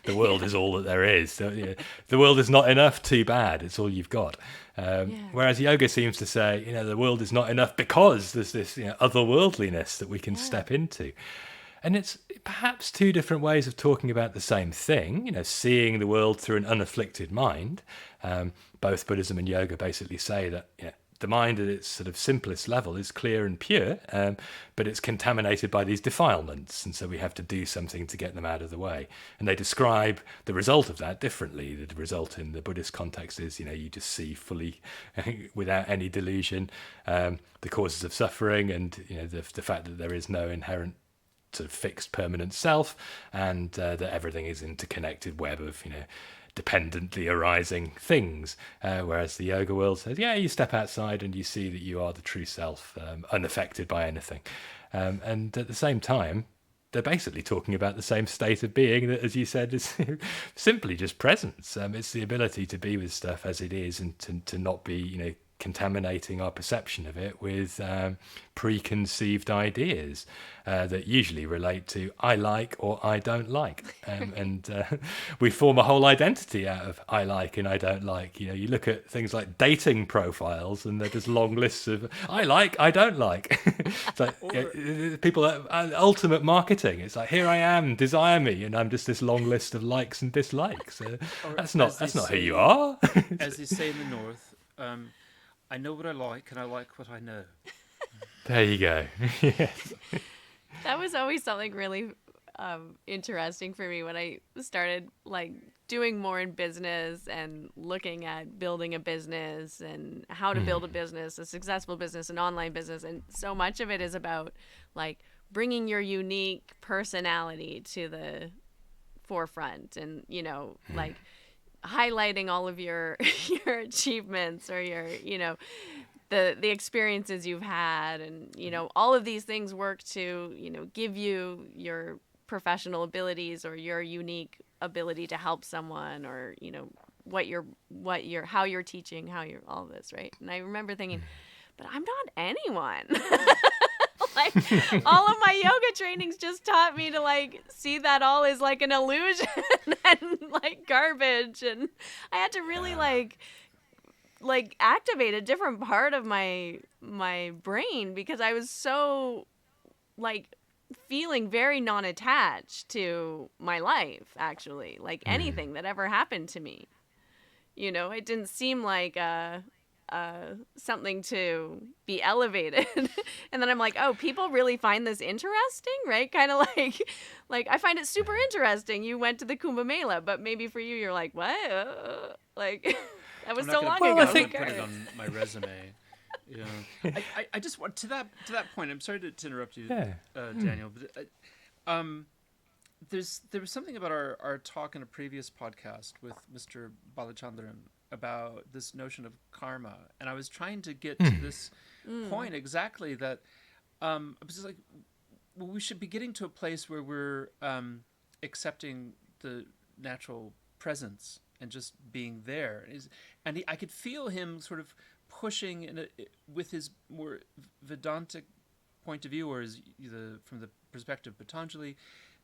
The world is all that there is. So, the world is not enough, too bad, it's all you've got. Whereas yoga seems to say, the world is not enough because there's this otherworldliness that we can step into. And it's perhaps two different ways of talking about the same thing, seeing the world through an unafflicted mind. Both Buddhism and yoga basically say that the mind at its sort of simplest level is clear and pure, but it's contaminated by these defilements, and so we have to do something to get them out of the way. And they describe the result of that differently. The result in the Buddhist context is, you just see fully, without any delusion, the causes of suffering, and the fact that there is no inherent sort of fixed permanent self, and that everything is interconnected web of dependently arising things, whereas the yoga world says, you step outside and you see that you are the true self, unaffected by anything. And at the same time, they're basically talking about the same state of being that, as you said, is simply just presence. It's the ability to be with stuff as it is, and to not be, contaminating our perception of it with preconceived ideas that usually relate to I like or I don't like. And we form a whole identity out of I like and I don't like. You look at things like dating profiles and they're just long lists of I like, I don't like. It's like people ultimate marketing. It's like, here I am, desire me, and I'm just this long list of likes and dislikes. That's not who you are. As they say in the North, I know what I like, and I like what I know. There you go. Yes. That was always something really interesting for me when I started doing more in business and looking at building a business and how to build a business, a successful business, an online business. And so much of it is about bringing your unique personality to the forefront and, highlighting all of your achievements or your the experiences you've had, and all of these things work to give you your professional abilities or your unique ability to help someone, or how you're teaching, how you're all this, right? And I remember thinking, but I'm not anyone. All of my yoga trainings just taught me to see that all is an illusion and garbage, and I had to really activate a different part of my brain, because I was so feeling very non-attached to my life, actually, anything that ever happened to me. It didn't seem like something to be elevated. And then I'm like, oh, people really find this interesting, right? Kind of like I find it super interesting. You went to the Kumbh Mela, but maybe for you, you're like, what? That was so long ago. I think put it on my resume. I just want to that point. I'm sorry to interrupt you, Daniel, but there was something about our talk in a previous podcast with Mr. Balachandran about this notion of karma, and I was trying to get to this point exactly, that I was just we should be getting to a place where we're accepting the natural presence and just being there. And I could feel him sort of pushing with his more Vedantic point of view, or from the perspective of Patanjali,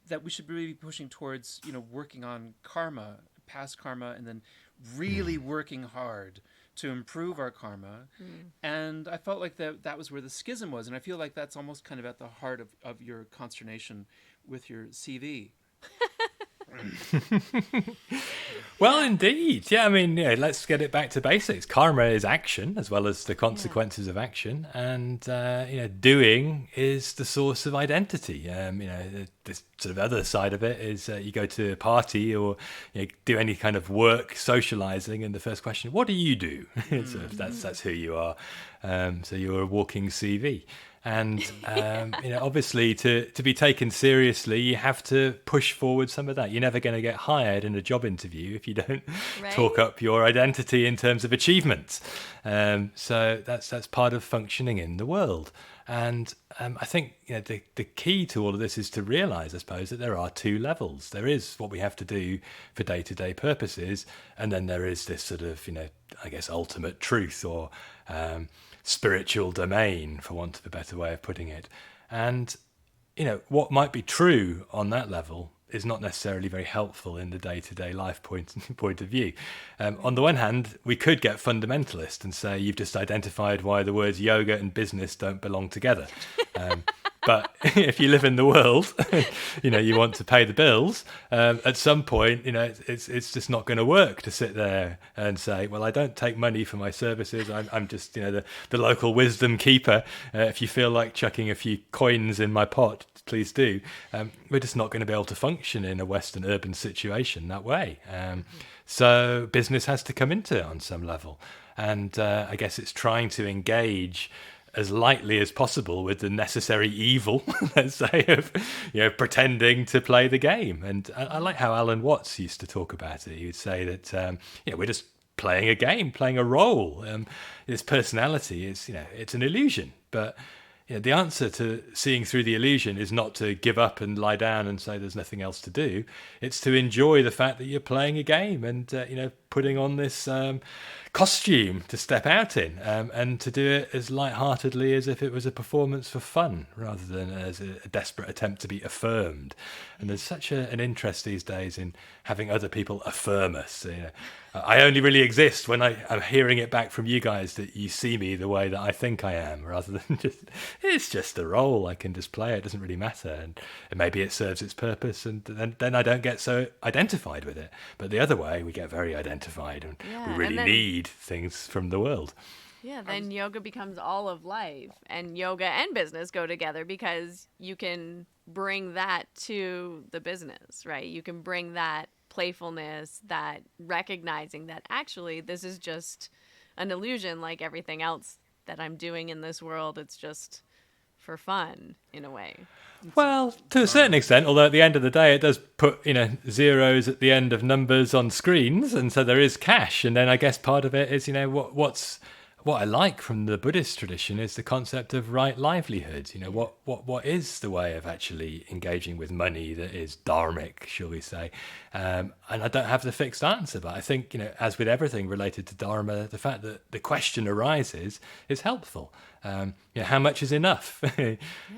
that we should really be pushing towards working on karma, past karma, and then really working hard to improve our karma. And I felt like that was where the schism was, and I feel like that's almost kind of at the heart of your consternation with your CV. Well, indeed. Yeah, I mean, let's get it back to basics. Karma is action as well as the consequences of action. And, doing is the source of identity. The sort of other side of it is you go to a party or do any kind of work, socializing, and the first question, what do you do? So that's who you are. So you're a walking CV. And obviously, to be taken seriously, you have to push forward some of that. You're never going to get hired in a job interview if you don't talk up your identity in terms of achievements. So that's part of functioning in the world. And I think the key to all of this is to realise, I suppose, that there are two levels. There is what we have to do for day-to-day purposes, and then there is this sort of, I guess, ultimate truth or spiritual domain, for want of a better way of putting it. And what might be true on that level is not necessarily very helpful in the day-to-day life point of view. On the one hand, we could get fundamentalist and say you've just identified why the words yoga and business don't belong together. But if you live in the world, you want to pay the bills. At some point, it's just not going to work to sit there and say, well, I don't take money for my services. I'm just, the local wisdom keeper. If you feel like chucking a few coins in my pot, please do. We're just not going to be able to function in a Western urban situation that way. So business has to come into it on some level. And I guess it's trying to engage as lightly as possible with the necessary evil, let's say, of pretending to play the game. And I like how Alan Watts used to talk about it. He would say that we're just playing a game, playing a role. This personality is it's an illusion, but the answer to seeing through the illusion is not to give up and lie down and say there's nothing else to do. It's to enjoy the fact that you're playing a game and putting on this costume to step out in, and to do it as lightheartedly as if it was a performance for fun rather than as a desperate attempt to be affirmed. And there's such an interest these days in having other people affirm us. I only really exist when I'm hearing it back from you guys that you see me the way that I think I am, rather than it's just a role. I can just play it. It doesn't really matter. And maybe it serves its purpose, and then I don't get so identified with it. But the other way, we get very identified, and we really need things from the world. Yeah, then yoga becomes all of life, and yoga and business go together because you can bring that to the business, right? You can bring that playfulness, that recognizing that actually this is just an illusion like everything else that I'm doing in this world. It's just for fun in a way. Well, to a certain extent, although at the end of the day it does put zeros at the end of numbers on screens, and so there is cash. And then I guess part of it is what I like from the Buddhist tradition is the concept of right livelihood. What is the way of actually engaging with money that is dharmic, shall we say? And I don't have the fixed answer, but I think as with everything related to dharma, the fact that the question arises is helpful. How much is enough?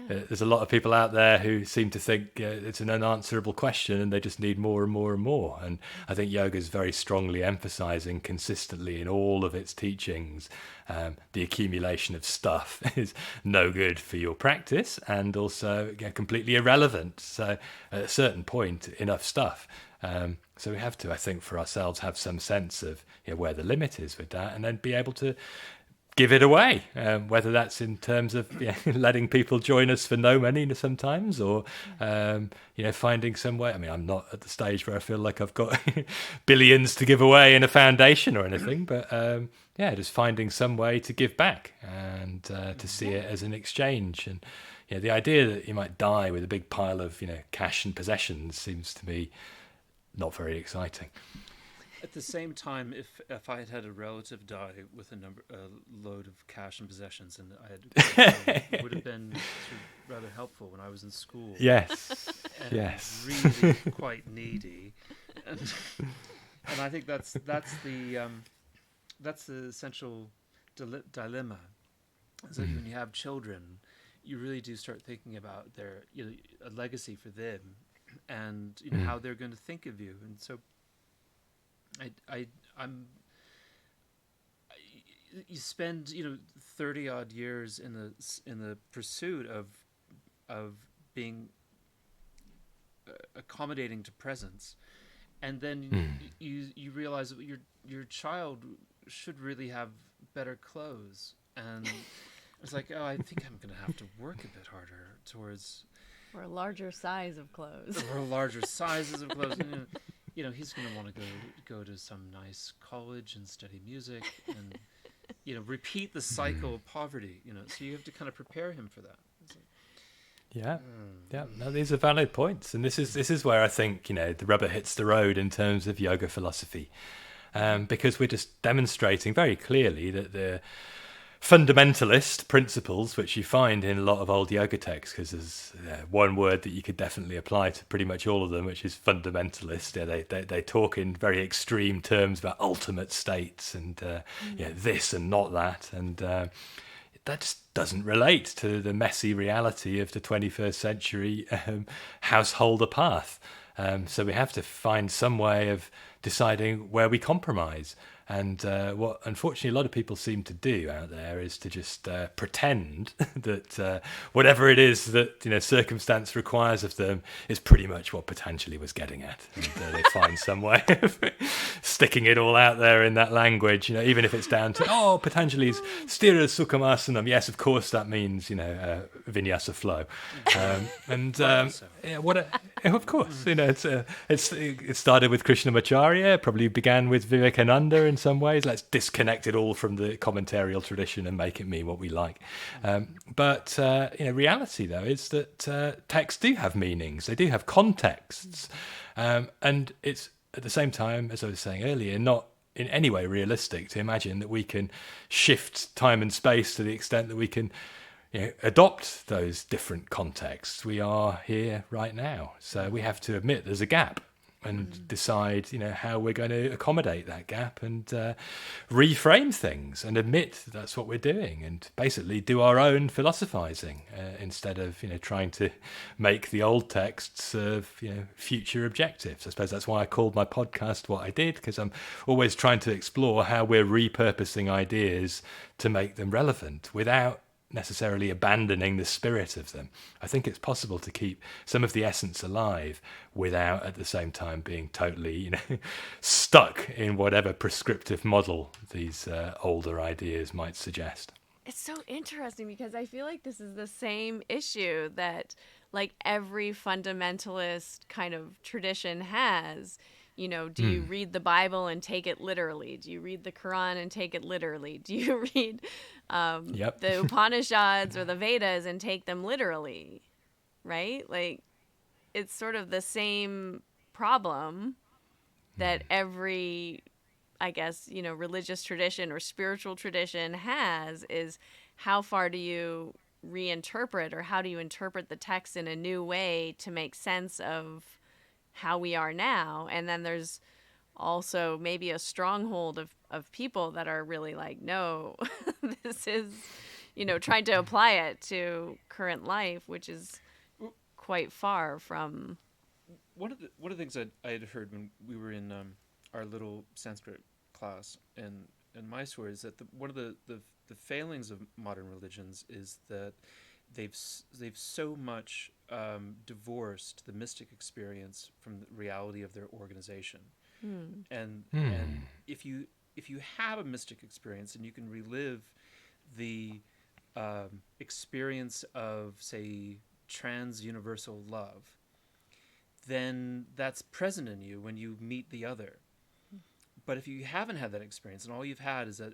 There's a lot of people out there who seem to think it's an unanswerable question and they just need more and more and more. And I think yoga is very strongly emphasizing consistently in all of its teachings the accumulation of stuff is no good for your practice and also completely irrelevant. So at a certain point, enough stuff. So we have to, I think, for ourselves, have some sense of where the limit is with that, and then be able to give it away, whether that's in terms of letting people join us for no money sometimes, or finding some way. I mean, I'm not at the stage where I feel like I've got billions to give away in a foundation or anything, but just finding some way to give back and to see it as an exchange. And the idea that you might die with a big pile of cash and possessions seems to me not very exciting. At the same time, if I had a relative die with a load of cash and possessions, and it would have been rather helpful when I was in school. Yes, and yes. Really quite needy, and I think that's the essential dilemma. Is that when you have children, you really do start thinking about their a legacy for them, and how they're going to think of you, and so. You spend 30 odd years in the pursuit of being a accommodating to presence, and then you realize that your child should really have better clothes, and it's like, oh, I think I'm gonna have to work a bit harder towards Or a larger size of clothes. or larger sizes of clothes. You know, he's gonna want to go to some nice college and study music, and repeat the cycle of poverty. So you have to kind of prepare him for that. Yeah. No, these are valid points, and this is where I think the rubber hits the road in terms of yoga philosophy, because we're just demonstrating very clearly that the fundamentalist principles, which you find in a lot of old yoga texts, because there's one word that you could definitely apply to pretty much all of them, which is fundamentalist. They talk in very extreme terms about ultimate states and this and not that, and that just doesn't relate to the messy reality of the 21st century householder path. So we have to find some way of deciding where we compromise. And what unfortunately a lot of people seem to do out there is to just pretend that whatever it is that circumstance requires of them is pretty much what Patanjali was getting at. And they find some way of sticking it all out there in that language, even if it's down to Patanjali's Sthira Sukhamasana. Yes, of course that means vinyasa flow. Of course, it started with Krishnamacharya, probably began with Vivekananda in some ways. Let's disconnect it all from the commentarial tradition and make it mean what we like. But reality though is that texts do have meanings. They do have contexts, and it's at the same time, as I was saying earlier, not in any way realistic to imagine that we can shift time and space to the extent that we can adopt those different contexts. We are here right now, so we have to admit there's a gap and decide how we're going to accommodate that gap and reframe things and admit that's what we're doing, and basically do our own philosophizing instead of trying to make the old texts serve future objectives. I suppose that's why I called my podcast what I did, because I'm always trying to explore how we're repurposing ideas to make them relevant without necessarily abandoning the spirit of them. I think it's possible to keep some of the essence alive without at the same time being totally stuck in whatever prescriptive model these older ideas might suggest. It's so interesting because I feel like this is the same issue that like every fundamentalist kind of tradition has. Do you read the Bible and take it literally? Do you read the Quran and take it literally? Do you read the Upanishads or the Vedas and take them literally? Right? Like, it's sort of the same problem that every, I guess, religious tradition or spiritual tradition has, is how far do you reinterpret, or how do you interpret the text in a new way to make sense of how we are now? And then there's also maybe a stronghold of people that are really like, no, this is, trying to apply it to current life, which is quite far from. One of the things I had heard when we were in our little Sanskrit class in Mysore is that one of the failings of modern religions is that they've so much divorced the mystic experience from the reality of their organization. And if you have a mystic experience and you can relive the experience of, say, trans-universal love, then that's present in you when you meet the other. But if you haven't had that experience and all you've had is a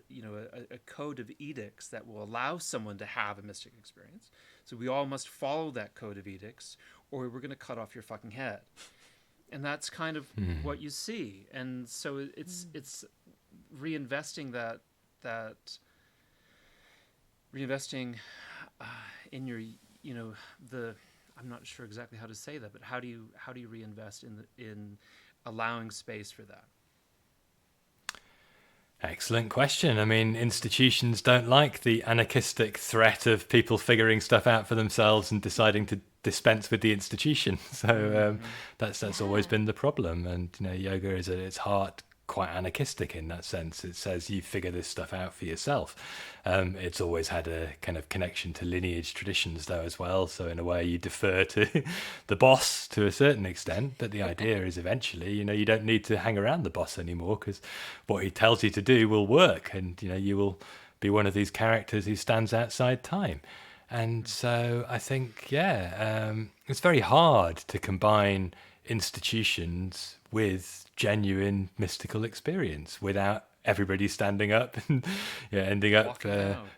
code of edicts that will allow someone to have a mystic experience, so we all must follow that code of edicts or we're going to cut off your fucking head. And that's kind of what you see. And so it's reinvesting in your I'm not sure exactly how to say that, but how do you reinvest in allowing space for that? Excellent question. I mean, institutions don't like the anarchistic threat of people figuring stuff out for themselves and deciding to dispense with the institution. So that's always been the problem. And yoga is at its heart quite anarchistic in that sense. It says you figure this stuff out for yourself. It's always had a kind of connection to lineage traditions though as well. So in a way you defer to the boss to a certain extent, but the idea is eventually, you don't need to hang around the boss anymore because what he tells you to do will work, and you will be one of these characters who stands outside time. And so I think, it's very hard to combine institutions with genuine mystical experience without everybody standing up and ending up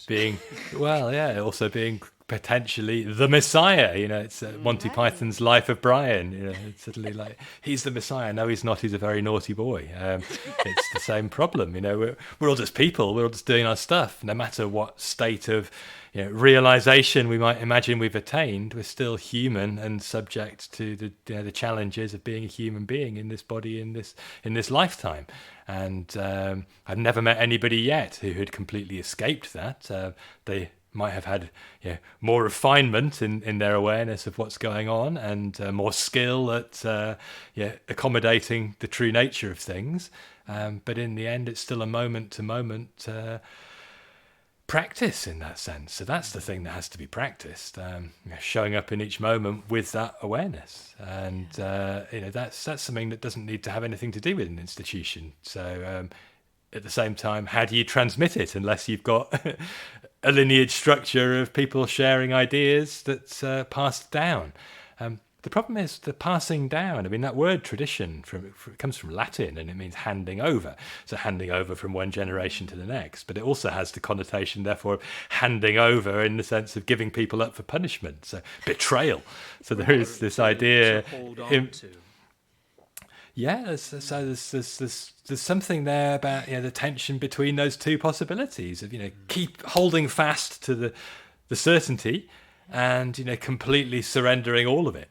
being, also being potentially the Messiah. It's Monty Python's Life of Brian. It's suddenly like, he's the Messiah. No, he's not. He's a very naughty boy. It's the same problem. We're all just people. We're all just doing our stuff. No matter what state of realization we might imagine we've attained, we're still human and subject to the challenges of being a human being in this body in this lifetime. And I've never met anybody yet who had completely escaped that. They might have had more refinement in their awareness of what's going on, and more skill at accommodating the true nature of things. But in the end, it's still a moment to moment practice in that sense. So that's the thing that has to be practiced, showing up in each moment with that awareness. And that's something that doesn't need to have anything to do with an institution. So at the same time, how do you transmit it unless you've got a lineage structure of people sharing ideas that's passed down? The problem is the passing down. I mean, that word tradition comes from Latin, and it means handing over. So handing over from one generation to the next. But it also has the connotation, therefore, of handing over in the sense of giving people up for punishment. So betrayal. So there is this idea. To hold on to. Yeah, so there's something there about the tension between those two possibilities of keep holding fast to the certainty, and completely surrendering all of it.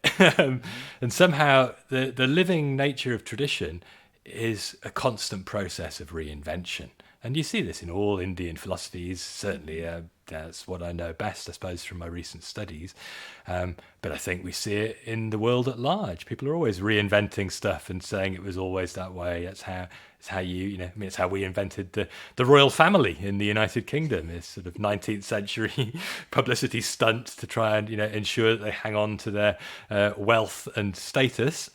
And somehow the living nature of tradition is a constant process of reinvention. And you see this in all Indian philosophies, certainly. That's what I know best, I suppose, from my recent studies. But I think we see it in the world at large. People are always reinventing stuff and saying it was always that way. It's how it's how we invented the royal family in the United Kingdom. This sort of 19th century publicity stunt to try and ensure that they hang on to their wealth and status.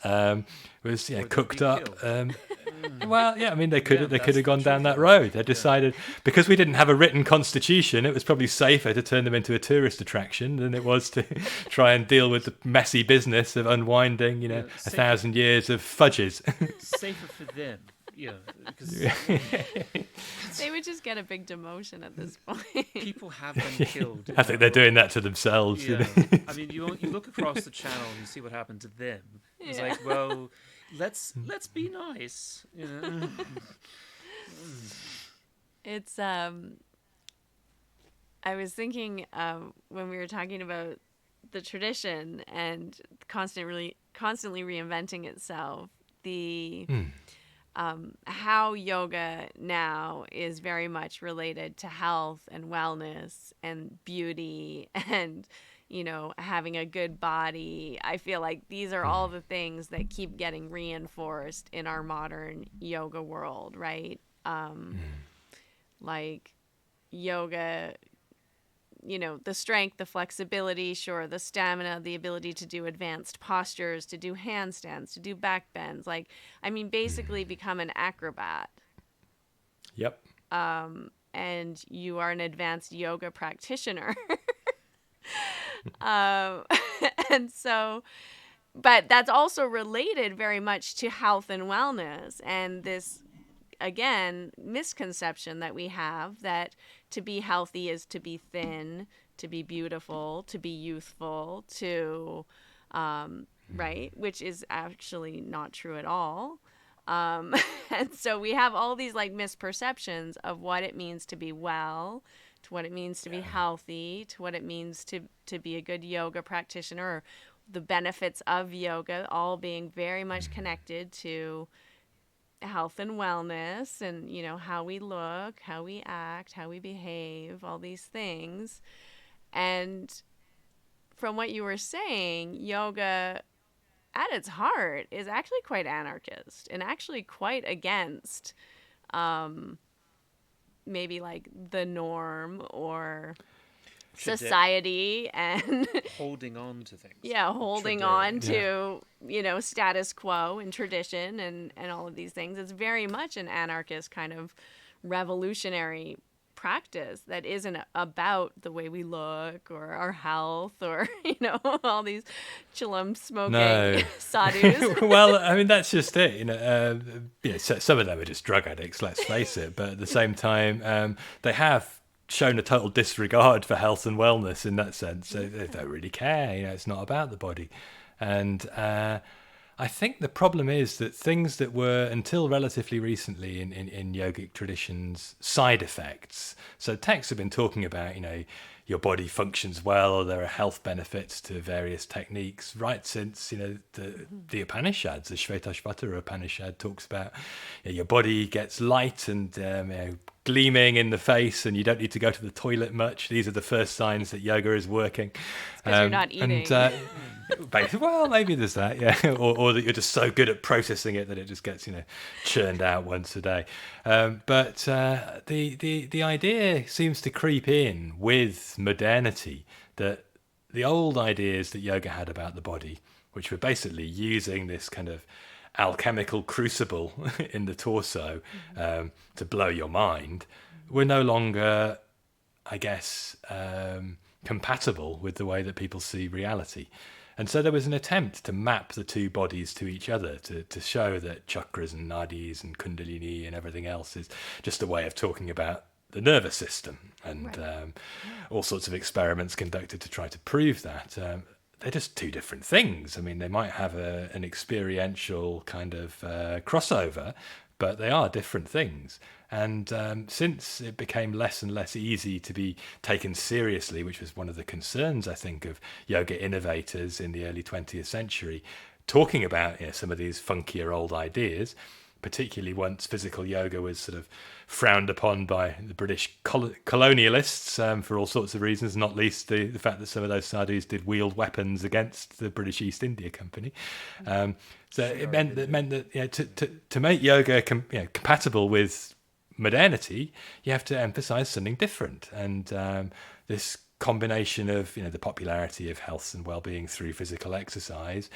Was cooked up. They could have gone down that road. They decided because we didn't have a written constitution, it was probably safer to turn them into a tourist attraction than it was to try and deal with the messy business of unwinding 1,000 years of fudges. Safer for them. Because they would just get a big demotion at this point. People have been killed. I think they're doing that to themselves. Yeah. I mean, you look across the channel and you see what happened to them. It's like, well, let's be nice. It's I was thinking when we were talking about the tradition and constantly reinventing itself, how yoga now is very much related to health and wellness and beauty and having a good body. I feel like these are all the things that keep getting reinforced in our modern yoga world, right? Like yoga, the strength, the flexibility, sure, the stamina, the ability to do advanced postures, to do handstands, to do back bends. Basically become an acrobat. Yep. And you are an advanced yoga practitioner. And so, but that's also related very much to health and wellness, and this, again, misconception that we have that to be healthy is to be thin, to be beautiful, to be youthful, right, which is actually not true at all. And so we have all these misperceptions of what it means to be well, to what it means to be healthy, to what it means to be a good yoga practitioner, or the benefits of yoga, all being very much connected to health and wellness and, how we look, how we act, how we behave, all these things. And from what you were saying, yoga at its heart is actually quite anarchist and actually quite against maybe like the norm or society and holding on to things. holding on to status quo and tradition and all of these things. It's very much an anarchist kind of revolutionary practice that isn't about the way we look or our health or all these chillum smoking sadhus. Well, I mean, that's just it. Some of them are just drug addicts, let's face it, but at the same time they have shown a total disregard for health and wellness in that sense. They don't really care. It's not about the body. And I think the problem is that things that were, until relatively recently in yogic traditions, side effects. So texts have been talking about, your body functions well, or there are health benefits to various techniques, right since, the Upanishads. The Shvetashvatara Upanishad talks about your body gets light and gleaming in the face, and you don't need to go to the toilet much. These are the first signs that yoga is working. Because you're not eating. Well, maybe there's that, yeah, or that you're just so good at processing it that it just gets churned out once a day. But the idea seems to creep in with modernity that the old ideas that yoga had about the body, which were basically using this kind of alchemical crucible in the torso to blow your mind, were no longer, I guess, compatible with the way that people see reality. And so there was an attempt to map the two bodies to each other, to show that chakras and nadis and kundalini and everything else is just a way of talking about the nervous system. And all sorts of experiments conducted to try to prove that. They're just two different things. I mean, they might have an experiential kind of crossover, but they are different things. And since it became less and less easy to be taken seriously, which was one of the concerns, I think, of yoga innovators in the early 20th century, talking about some of these funkier old ideas, particularly once physical yoga was sort of frowned upon by the British colonialists for all sorts of reasons, not least the fact that some of those sadhus did wield weapons against the British East India Company. So it meant that to make yoga compatible with modernity, you have to emphasize something different. And this combination of the popularity of health and well-being through physical exercise,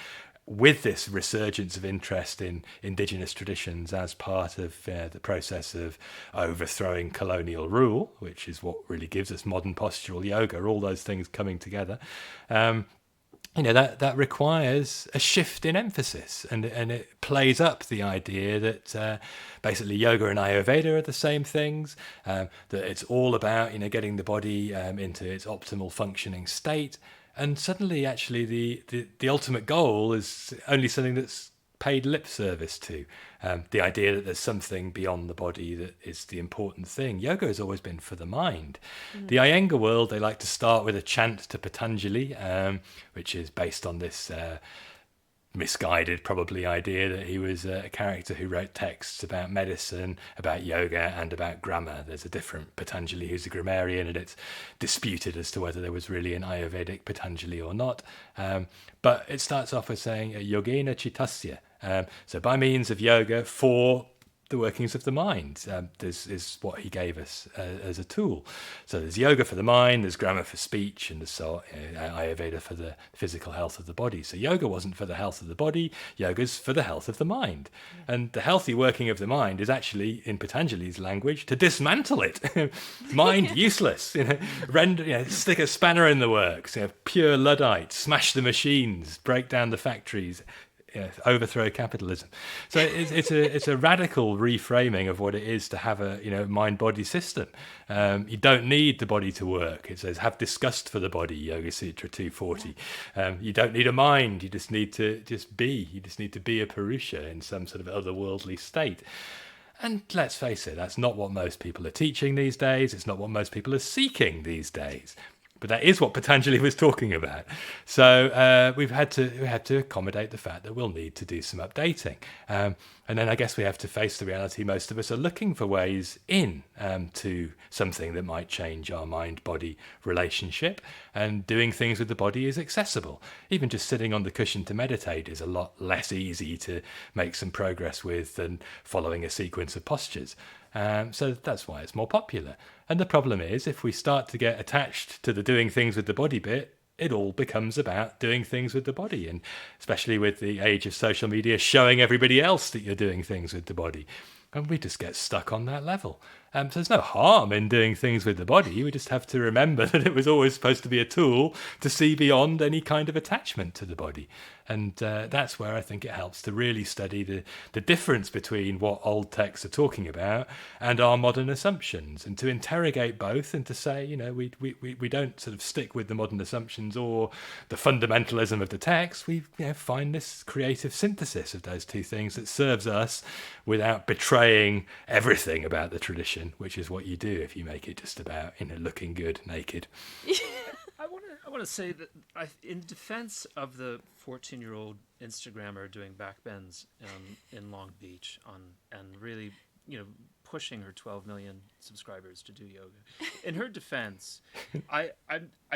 with this resurgence of interest in indigenous traditions as part of the process of overthrowing colonial rule, which is what really gives us modern postural yoga, all those things coming together, that requires a shift in emphasis, and it plays up the idea that basically yoga and Ayurveda are the same things, that it's all about getting the body into its optimal functioning state. And suddenly, actually, the ultimate goal is only something that's paid lip service to. The idea that there's something beyond the body that is the important thing. Yoga has always been for the mind. The Iyengar world, they like to start with a chant to Patanjali, which is based on this misguided, probably, idea that he was a character who wrote texts about medicine, about yoga, and about grammar. There's a different Patanjali who's a grammarian, and it's disputed as to whether there was really an Ayurvedic Patanjali or not. But it starts off with saying yogena chittasya. So by means of yoga for the workings of the mind. This is what he gave us as a tool. So there's yoga for the mind, there's grammar for speech, and there's Ayurveda for the physical health of the body. So yoga wasn't for the health of the body, yoga's for the health of the mind. And the healthy working of the mind is actually, in Patanjali's language, to dismantle it. Mind useless. Stick a spanner in the works. Pure Luddite, smash the machines, break down the factories. Overthrow capitalism. So it's a radical reframing of what it is to have a mind-body system. You don't need the body to work. It says have disgust for the body, Yoga Sutra 240. You don't need a mind. You just need to be. You just need to be a Purusha in some sort of otherworldly state. And let's face it, that's not what most people are teaching these days. It's not what most people are seeking these days. But that is what Patanjali was talking about. So we had to accommodate the fact that we'll need to do some updating. And then I guess we have to face the reality most of us are looking for ways in to something that might change our mind-body relationship. And doing things with the body is accessible. Even just sitting on the cushion to meditate is a lot less easy to make some progress with than following a sequence of postures. So that's why it's more popular. And the problem is, if we start to get attached to the doing things with the body bit, it all becomes about doing things with the body. And especially with the age of social media showing everybody else that you're doing things with the body. And we just get stuck on that level. So there's no harm in doing things with the body. We just have to remember that it was always supposed to be a tool to see beyond any kind of attachment to the body. And that's where I think it helps to really study the difference between what old texts are talking about and our modern assumptions, and to interrogate both and to say, we don't sort of stick with the modern assumptions or the fundamentalism of the text. We find this creative synthesis of those two things that serves us without betraying everything about the tradition, which is what you do if you make it just about looking good naked. I want to say that in defense of the 14-year-old Instagrammer doing backbends in Long Beach and really pushing her 12 million subscribers to do yoga. In her defense, I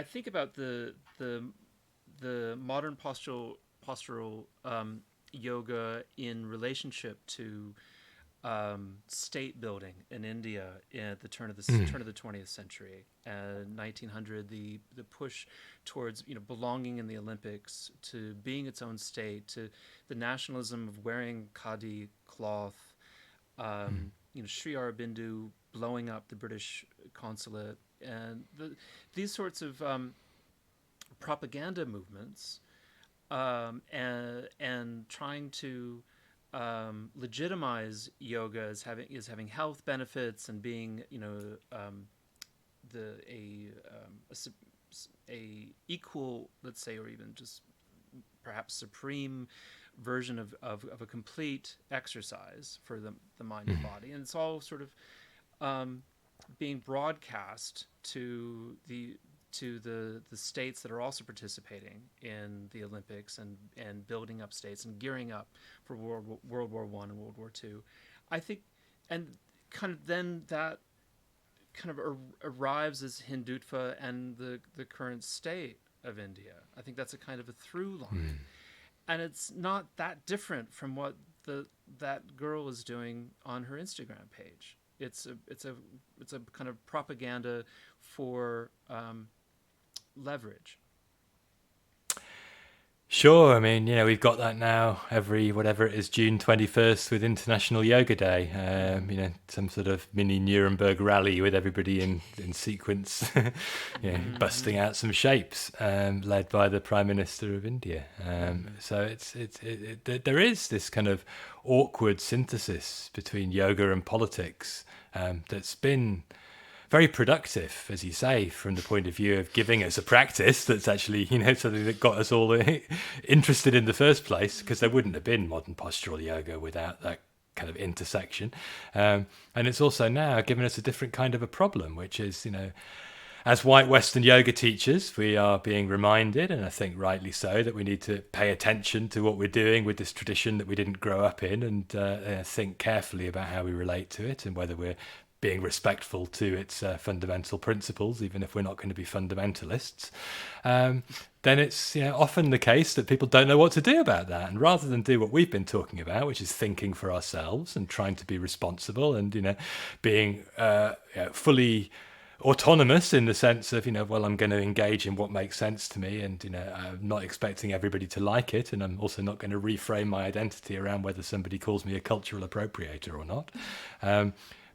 think about the modern postural yoga in relationship to state building in India at the turn of the 20th century, 1900. The push towards belonging in the Olympics, to being its own state, to the nationalism of wearing khadi cloth, Sri Aurobindo blowing up the British consulate, and these sorts of propaganda movements, and trying to legitimize yoga as having health benefits and being a equal, let's say, or even just perhaps supreme version of a complete exercise for the mind and body. And it's all sort of being broadcast to the states that are also participating in the Olympics and building up states and gearing up for World War I and World War II. I think, and kind of then that kind of arrives as Hindutva and the current state of India. I think that's a kind of a through line. And it's not that different from what that girl is doing on her Instagram page. It's a kind of propaganda for leverage. Sure. I mean, we've got that now every, whatever it is, June 21st with International Yoga Day. Some sort of mini Nuremberg rally with everybody in sequence, busting out some shapes, led by the Prime Minister of India. So there is this kind of awkward synthesis between yoga and politics that's been very productive, as you say, from the point of view of giving us a practice that's actually, something that got us all interested in the first place, because there wouldn't have been modern postural yoga without that kind of intersection. And it's also now given us a different kind of a problem, which is, as white Western yoga teachers, we are being reminded, and I think rightly so, that we need to pay attention to what we're doing with this tradition that we didn't grow up in, and think carefully about how we relate to it and whether we're being respectful to its fundamental principles, even if we're not going to be fundamentalists. Then it's often the case that people don't know what to do about that. And rather than do what we've been talking about, which is thinking for ourselves and trying to be responsible and, being fully autonomous in the sense of, I'm going to engage in what makes sense to me, and, I'm not expecting everybody to like it. And I'm also not going to reframe my identity around whether somebody calls me a cultural appropriator or not.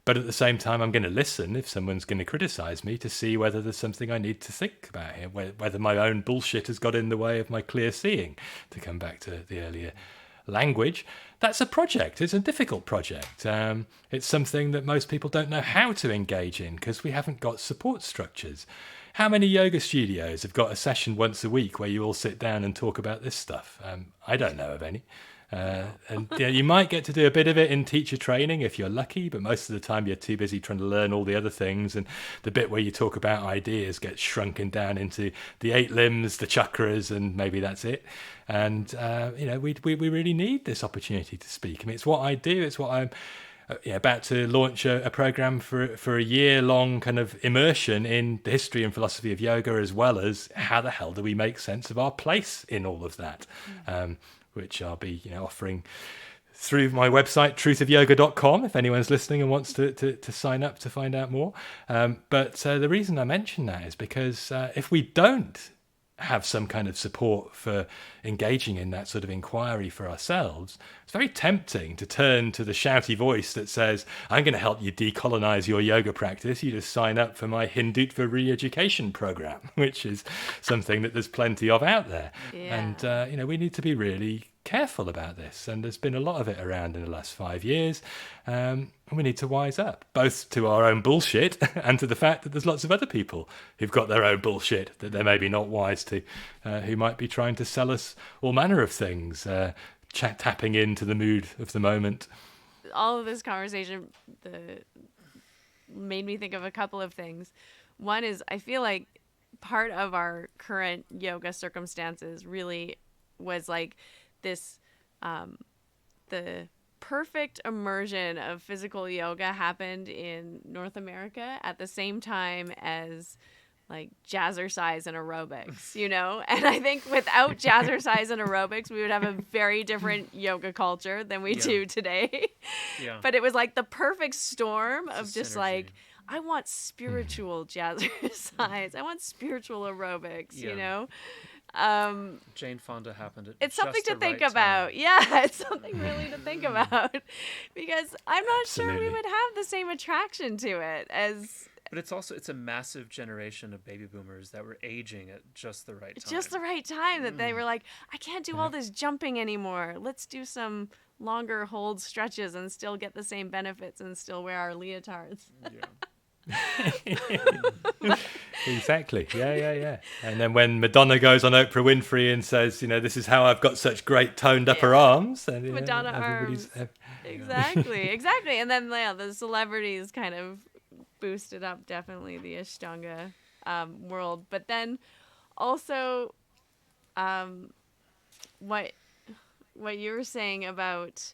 But at the same time, I'm going to listen if someone's going to criticize me to see whether there's something I need to think about here, whether my own bullshit has got in the way of my clear seeing, to come back to the earlier language. That's a project. It's a difficult project. It's something that most people don't know how to engage in because we haven't got support structures. how many yoga studios have got a session once a week where you all sit down and talk about this stuff? I don't know of any. And you might get to do a bit of it in teacher training if you're lucky, but most of the time you're too busy trying to learn all the other things, and the bit where you talk about ideas gets shrunken down into the 8 limbs, the chakras, and maybe that's it. And we really need this opportunity to speak. I mean, it's what I do. It's what I'm about to launch a program for a year-long kind of immersion in the history and philosophy of yoga, as well as how the hell do we make sense of our place in all of that. Which I'll be offering through my website, truthofyoga.com, if anyone's listening and wants to sign up to find out more. But the reason I mention that is because if we don't have some kind of support for engaging in that sort of inquiry for ourselves, it's very tempting to turn to the shouty voice that says, I'm going to help you decolonize your yoga practice. You just sign up for my Hindutva re-education program, which is something that there's plenty of out there. Yeah. And, we need to be really careful about this. And there's been a lot of it around in the last 5 years. And we need to wise up, both to our own bullshit and to the fact that there's lots of other people who've got their own bullshit that they're maybe not wise to, who might be trying to sell us all manner of things, tapping into the mood of the moment. All of this conversation made me think of a couple of things. One is, I feel like part of our current yoga circumstances really was like this, the perfect immersion of physical yoga happened in North America at the same time as like jazzercise and aerobics, And I think without jazzercise and aerobics, we would have a very different yoga culture than we do today. Yeah. But it was like the perfect storm of just synergy. like, I want spiritual jazzercise. I want spiritual aerobics, Jane Fonda happened at It's something just to the think right about. time. Yeah, it's something really to think about. Because I'm not sure we Absolutely. would have the same attraction to it as But it's a massive generation of baby boomers that were aging at just the right time. just the right time that they were like, I can't do all this jumping anymore. Let's do some longer hold stretches and still get the same benefits and still wear our leotards. Exactly. Yeah. And then when Madonna goes on Oprah Winfrey and says, this is how I've got such great toned upper arms. And, Madonna everybody's arms. Exactly. And then the celebrities kind of boosted up definitely the Ashtanga world. But then also what you were saying about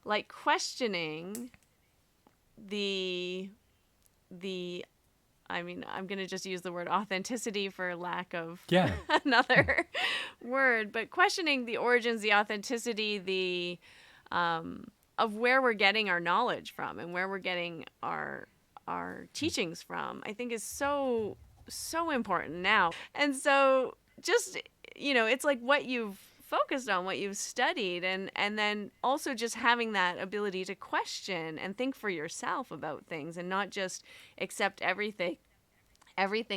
like questioning I'm going to just use the word authenticity for lack of another word, but questioning the origins, the authenticity, of where we're getting our knowledge from and where we're getting our teachings from, I think is so important now. And so just, it's like what you've focused on, what you've studied, and then also just having that ability to question and think for yourself about things and not just accept everything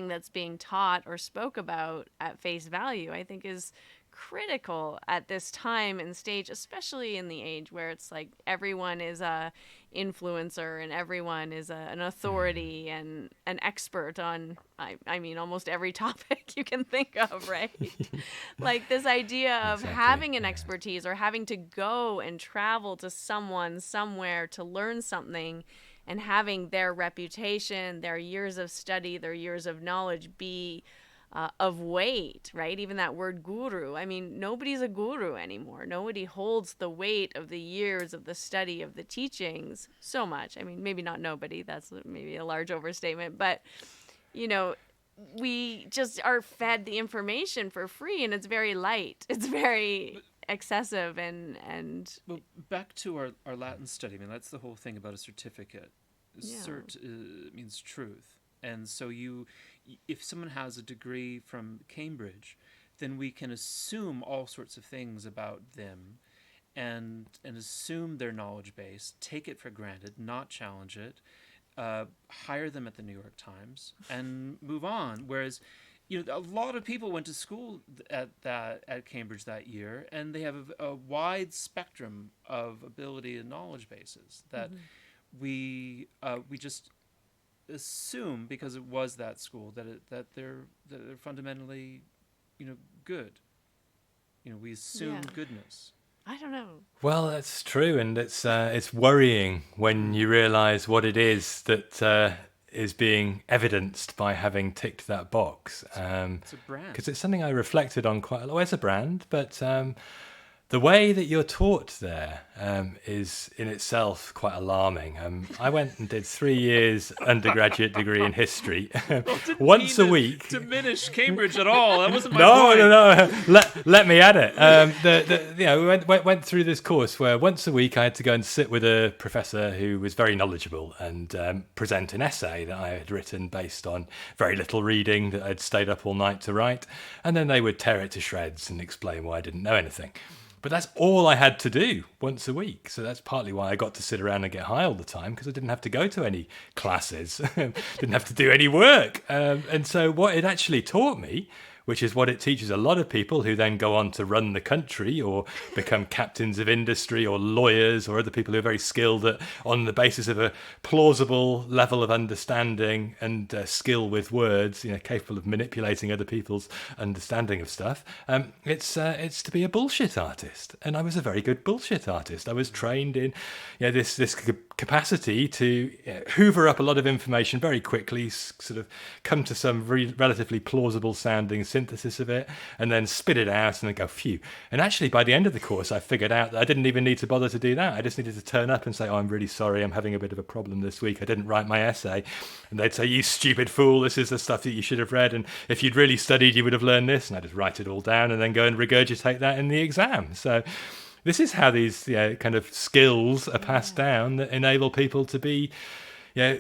that's being taught or spoke about at face value, I think is critical at this time and stage, especially in the age where it's like everyone is a influencer and everyone is an authority and an expert on I mean almost every topic you can think of, right? Like this idea of having an expertise or having to go and travel to someone somewhere to learn something and having their reputation, their years of study, their years of knowledge be of weight, right? Even that word guru. I mean, nobody's a guru anymore. Nobody holds the weight of the years of the study of the teachings so much. I mean, maybe not nobody. That's maybe a large overstatement. But, we just are fed the information for free and it's very light. It's very excessive and Well, back to our Latin study. I mean, that's the whole thing about a certificate. Cert means truth. And so if someone has a degree from Cambridge, then we can assume all sorts of things about them and assume their knowledge base, take it for granted, not challenge it, hire them at the New York Times, and move on. Whereas, a lot of people went to school at Cambridge that year, and they have a wide spectrum of ability and knowledge bases that we just assume, because it was that school, that they're fundamentally, good. We assume Yeah. goodness. I don't know. Well, that's true, and it's worrying when you realise what it is that is being evidenced by having ticked that box. It's a brand. Because it's something I reflected on quite a lot. Well, it's a brand, but the way that you're taught there is in itself quite alarming. I went and did 3 years undergraduate degree in history. Once a week. Diminish Cambridge at all. That wasn't my No, point. no. Let me add it. We went through this course where once a week I had to go and sit with a professor who was very knowledgeable and present an essay that I had written based on very little reading that I'd stayed up all night to write, and then they would tear it to shreds and explain why I didn't know anything. But that's all I had to do once a week. So that's partly why I got to sit around and get high all the time, because I didn't have to go to any classes, didn't have to do any work. And so what it actually taught me, which is what it teaches a lot of people who then go on to run the country or become captains of industry or lawyers or other people who are very skilled on the basis of a plausible level of understanding and skill with words, capable of manipulating other people's understanding of stuff. It's to be a bullshit artist, and I was a very good bullshit artist. I was trained in this capacity to hoover up a lot of information very quickly, sort of come to some relatively plausible sounding synthesis of it, and then spit it out and then go phew. And actually by the end of the course I figured out that I didn't even need to bother to do that. I just needed to turn up and say, I'm really sorry, I'm having a bit of a problem this week, I didn't write my essay. And they'd say, you stupid fool, this is the stuff that you should have read, and if you'd really studied you would have learned this. And I just write it all down and then go and regurgitate that in the exam. So this is how these kind of skills are passed down that enable people to be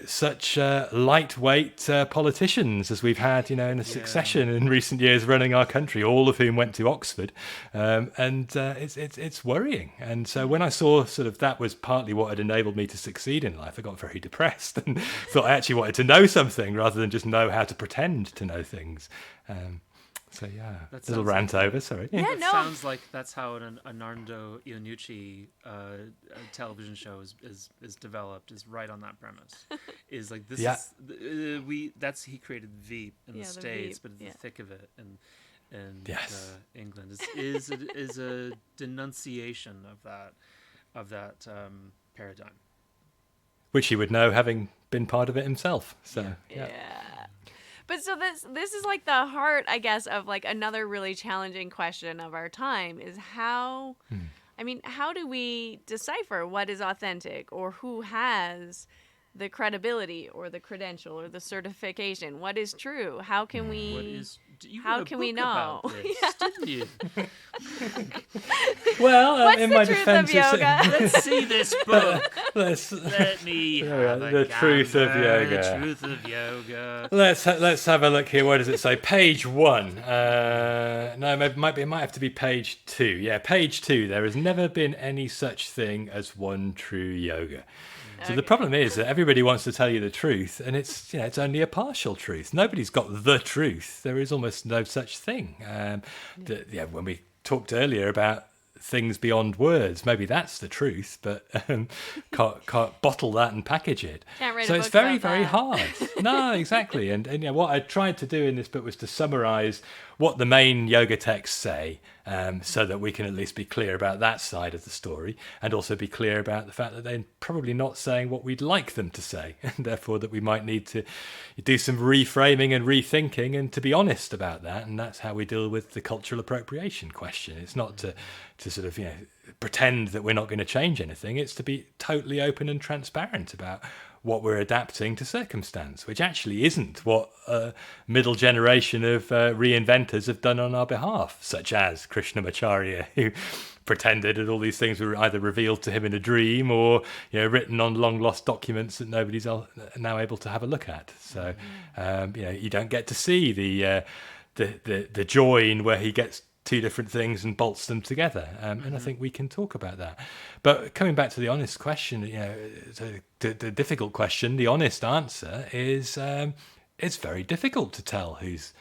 such lightweight politicians as we've had in a succession in recent years running our country, all of whom went to Oxford. It's worrying. And so when I saw sort of that was partly what had enabled me to succeed in life, I got very depressed and thought I actually wanted to know something rather than just know how to pretend to know things. So little rant over. Sorry. Yeah, It no. sounds like that's how a Nardo Iannucci television show is developed. Is right on that premise. Is like this is he created Veep in the States, Veep, but in the thick of it in England is a denunciation of that paradigm, Which he would know, having been part of it himself. So Yeah. But so this is like the heart, I guess, of like another really challenging question of our time is how, how do we decipher what is authentic or who has the credibility or the credential or the certification? What is true? How can we? How can we know? Didn't you? Well, What's in the my truth defense, of yoga? Let's see this book. let's Let me have a the truth of gander. yoga. The truth of yoga. let's have a look here. What does it say? Page 1. No, it might have to be page 2. Yeah, page 2. There has never been any such thing as one true yoga. So the problem is that everybody wants to tell you the truth, and it's only a partial truth. Nobody's got the truth. There is almost no such thing. When we talked earlier about things beyond words, maybe that's the truth, but can't bottle that and package it. Can't write So a it's book very, about very that. hard. No, exactly. And what I tried to do in this book was to summarize what the main yoga texts say, so that we can at least be clear about that side of the story, and also be clear about the fact that they're probably not saying what we'd like them to say, and therefore that we might need to do some reframing and rethinking and to be honest about that. And that's how we deal with the cultural appropriation question. It's not to sort of pretend that we're not going to change anything. It's to be totally open and transparent about what we're adapting to circumstance, which actually isn't what a middle generation of reinventors have done on our behalf, such as Krishnamacharya, who pretended that all these things were either revealed to him in a dream or written on long lost documents that nobody's now able to have a look at. So you don't get to see the join where he gets two different things and bolts them together, and I think we can talk about that. But coming back to the honest question, the difficult question, the honest answer is it's very difficult to tell who's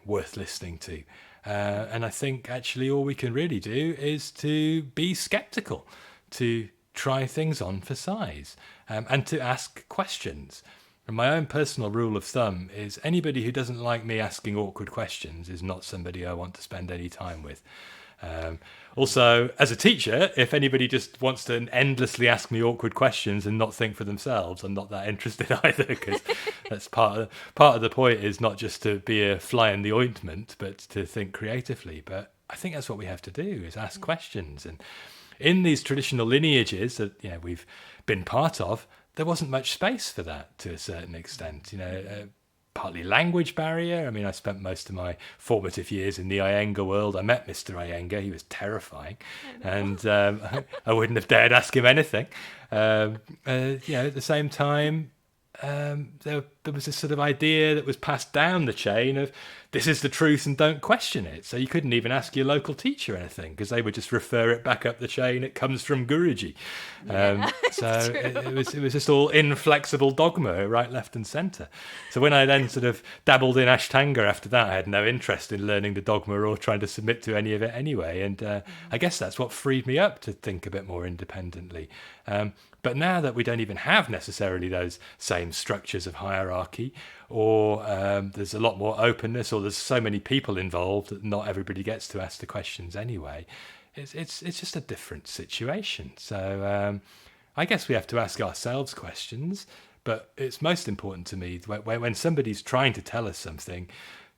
worth listening to, and I think actually all we can really do is to be skeptical, to try things on for size, and to ask questions. And my own personal rule of thumb is anybody who doesn't like me asking awkward questions is not somebody I want to spend any time with. Also, as a teacher, if anybody just wants to endlessly ask me awkward questions and not think for themselves, I'm not that interested either, because that's part of the point is not just to be a fly in the ointment, but to think creatively. But I think that's what we have to do, is ask questions. And in these traditional lineages that we've been part of, there wasn't much space for that to a certain extent. Partly language barrier. I mean, I spent most of my formative years in the Iyengar world. I met Mr. Iyengar. He was terrifying. And I wouldn't have dared ask him anything. At the same time, there was this sort of idea that was passed down the chain of this is the truth and don't question it. So you couldn't even ask your local teacher anything because they would just refer it back up the chain. It comes from Guruji. So it was just all inflexible dogma, right, left and centre. So when I then sort of dabbled in Ashtanga after that, I had no interest in learning the dogma or trying to submit to any of it anyway. And I guess that's what freed me up to think a bit more independently. But now that we don't even have necessarily those same structures of hierarchy, or there's a lot more openness, or there's so many people involved that not everybody gets to ask the questions anyway, it's just a different situation. So I guess we have to ask ourselves questions, but it's most important to me when somebody's trying to tell us something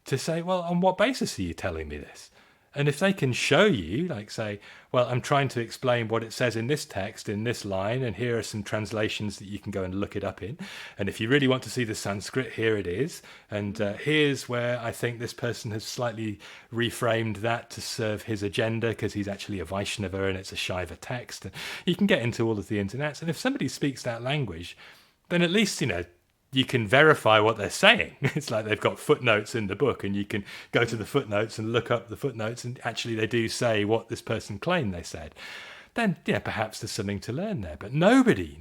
to say, well, on what basis are you telling me this? And if they can show you, like say, well, I'm trying to explain what it says in this text, in this line, and here are some translations that you can go and look it up in. And if you really want to see the Sanskrit, here it is. And here's where I think this person has slightly reframed that to serve his agenda because he's actually a Vaishnava and it's a Shaiva text. And you can get into all of the internets. And if somebody speaks that language, then at least, you can verify what they're saying. It's like they've got footnotes in the book and you can go to the footnotes and look up the footnotes and actually they do say what this person claimed they said. Then, perhaps there's something to learn there. But nobody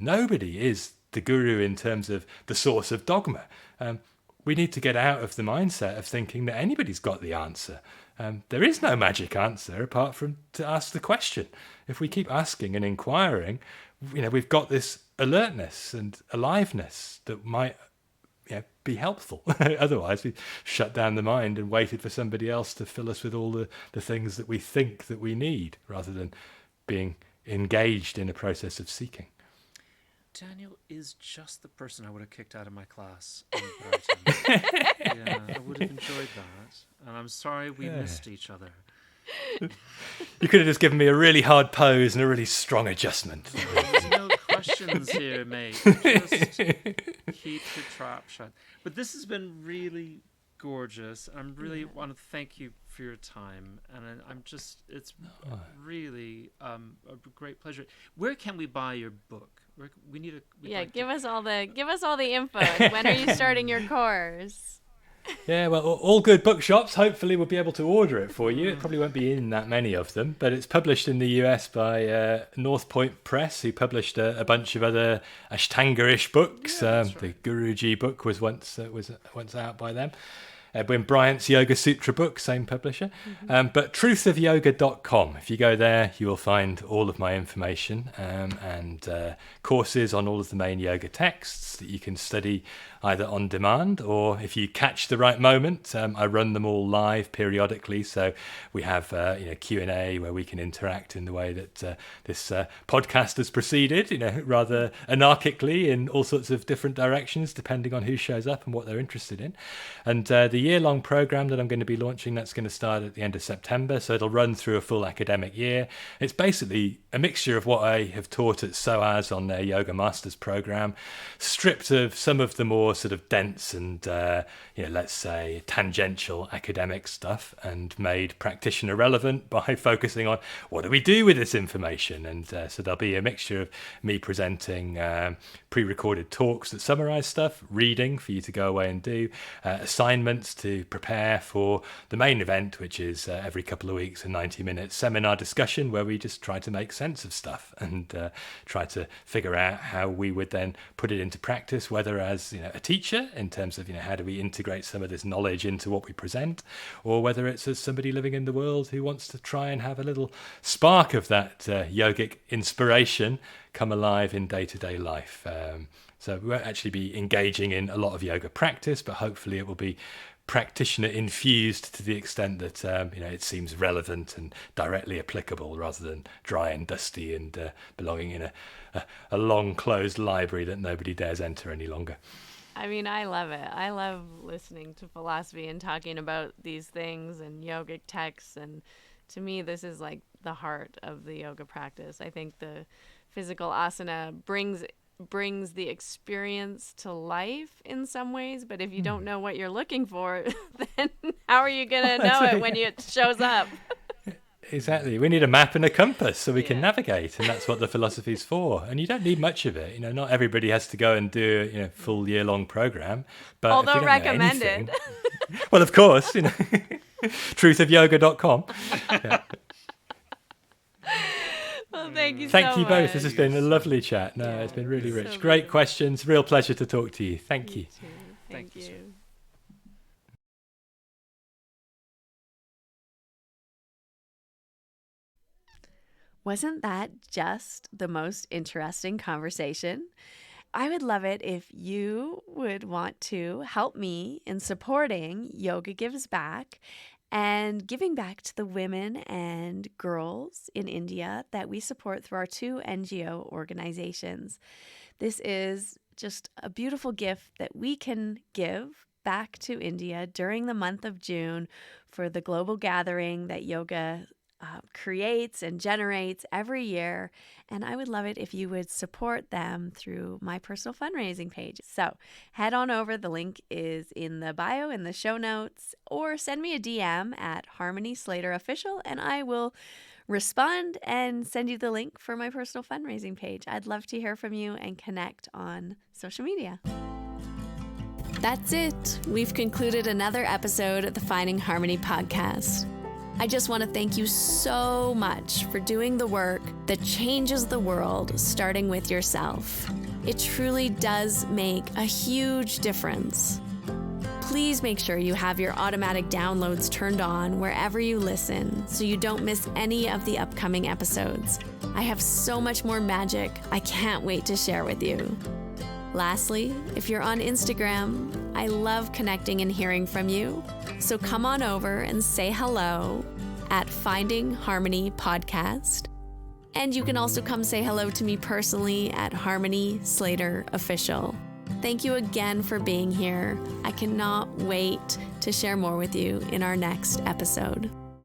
is the guru in terms of the source of dogma. We need to get out of the mindset of thinking that anybody's got the answer. There is no magic answer apart from to ask the question. If we keep asking and inquiring, we've got this alertness and aliveness that might be helpful. Otherwise, we shut down the mind and waited for somebody else to fill us with all the things that we think that we need, rather than being engaged in a process of seeking. Daniel is just the person I would have kicked out of my class in Brighton. Yeah, I would have enjoyed that. And I'm sorry we missed each other. You could have just given me a really hard pose and a really strong adjustment. There's no questions here, mate. Just keep the trap shut. But this has been really gorgeous. I really want to thank you for your time. And it's really a great pleasure. Where can we buy your book? Give us all the info. When are you starting your course? Yeah, well, all good bookshops hopefully will be able to order it for you. It probably won't be in that many of them, but it's published in the US by North Point Press, who published a bunch of other Ashtanga-ish books. Right. The Guruji book was once out by them. When Bryant's Yoga Sutra book, same publisher. But truthofyoga.com. If you go there, you will find all of my information and courses on all of the main yoga texts that you can study either on demand or if you catch the right moment. I run them all live periodically, so we have Q&A where we can interact in the way that this podcast has proceeded, rather anarchically in all sorts of different directions depending on who shows up and what they're interested in. And the year-long program that I'm going to be launching, that's going to start at the end of September, so it'll run through a full academic year. It's basically a mixture of what I have taught at SOAS on their Yoga Masters program, stripped of some of the more sort of dense and let's say tangential academic stuff, and made practitioner relevant by focusing on what do we do with this information. And so there'll be a mixture of me presenting pre-recorded talks that summarize stuff, reading for you to go away and do, assignments to prepare for the main event, which is every couple of weeks a 90-minute seminar discussion where we just try to make sense of stuff and try to figure out how we would then put it into practice, whether as a teacher in terms of, how do we integrate some of this knowledge into what we present, or whether it's as somebody living in the world who wants to try and have a little spark of that yogic inspiration come alive in day-to-day life. So we won't actually be engaging in a lot of yoga practice, but hopefully it will be practitioner infused to the extent that it seems relevant and directly applicable, rather than dry and dusty and belonging in a long closed library that nobody dares enter any longer. I mean, I love it. I love listening to philosophy and talking about these things and yogic texts, and to me this is like the heart of the yoga practice. I think the physical asana brings the experience to life in some ways, but if you don't know what you're looking for, then how are you going to know it when it shows up? Exactly. We need a map and a compass so we can navigate, and that's what the philosophy is for. And you don't need much of it. Not everybody has to go and do a full year-long program. But although recommended. Well, of course, truthofyoga.com. Yeah. Well, thank you Thank so you both. much. This has been a lovely chat. No, it's been really rich. Great questions. Real pleasure to talk to you. Thank you. Thank you. Wasn't that just the most interesting conversation? I would love it if you would want to help me in supporting Yoga Gives Back and giving back to the women and girls in India that we support through our 2 NGO organizations. This is just a beautiful gift that we can give back to India during the month of June for the global gathering that yoga creates and generates every year. And I would love it if you would support them through my personal fundraising page. So head on over. The link is in the bio, in the show notes, or send me a DM at Harmony Slater Official, and I will respond and send you the link for my personal fundraising page. I'd love to hear from you and connect on social media. That's it. We've concluded another episode of the Finding Harmony podcast. I just want to thank you so much for doing the work that changes the world, starting with yourself. It truly does make a huge difference. Please make sure you have your automatic downloads turned on wherever you listen so you don't miss any of the upcoming episodes. I have so much more magic I can't wait to share with you. Lastly, if you're on Instagram, I love connecting and hearing from you. So come on over and say hello at Finding Harmony Podcast. And you can also come say hello to me personally at Harmony Slater Official. Thank you again for being here. I cannot wait to share more with you in our next episode.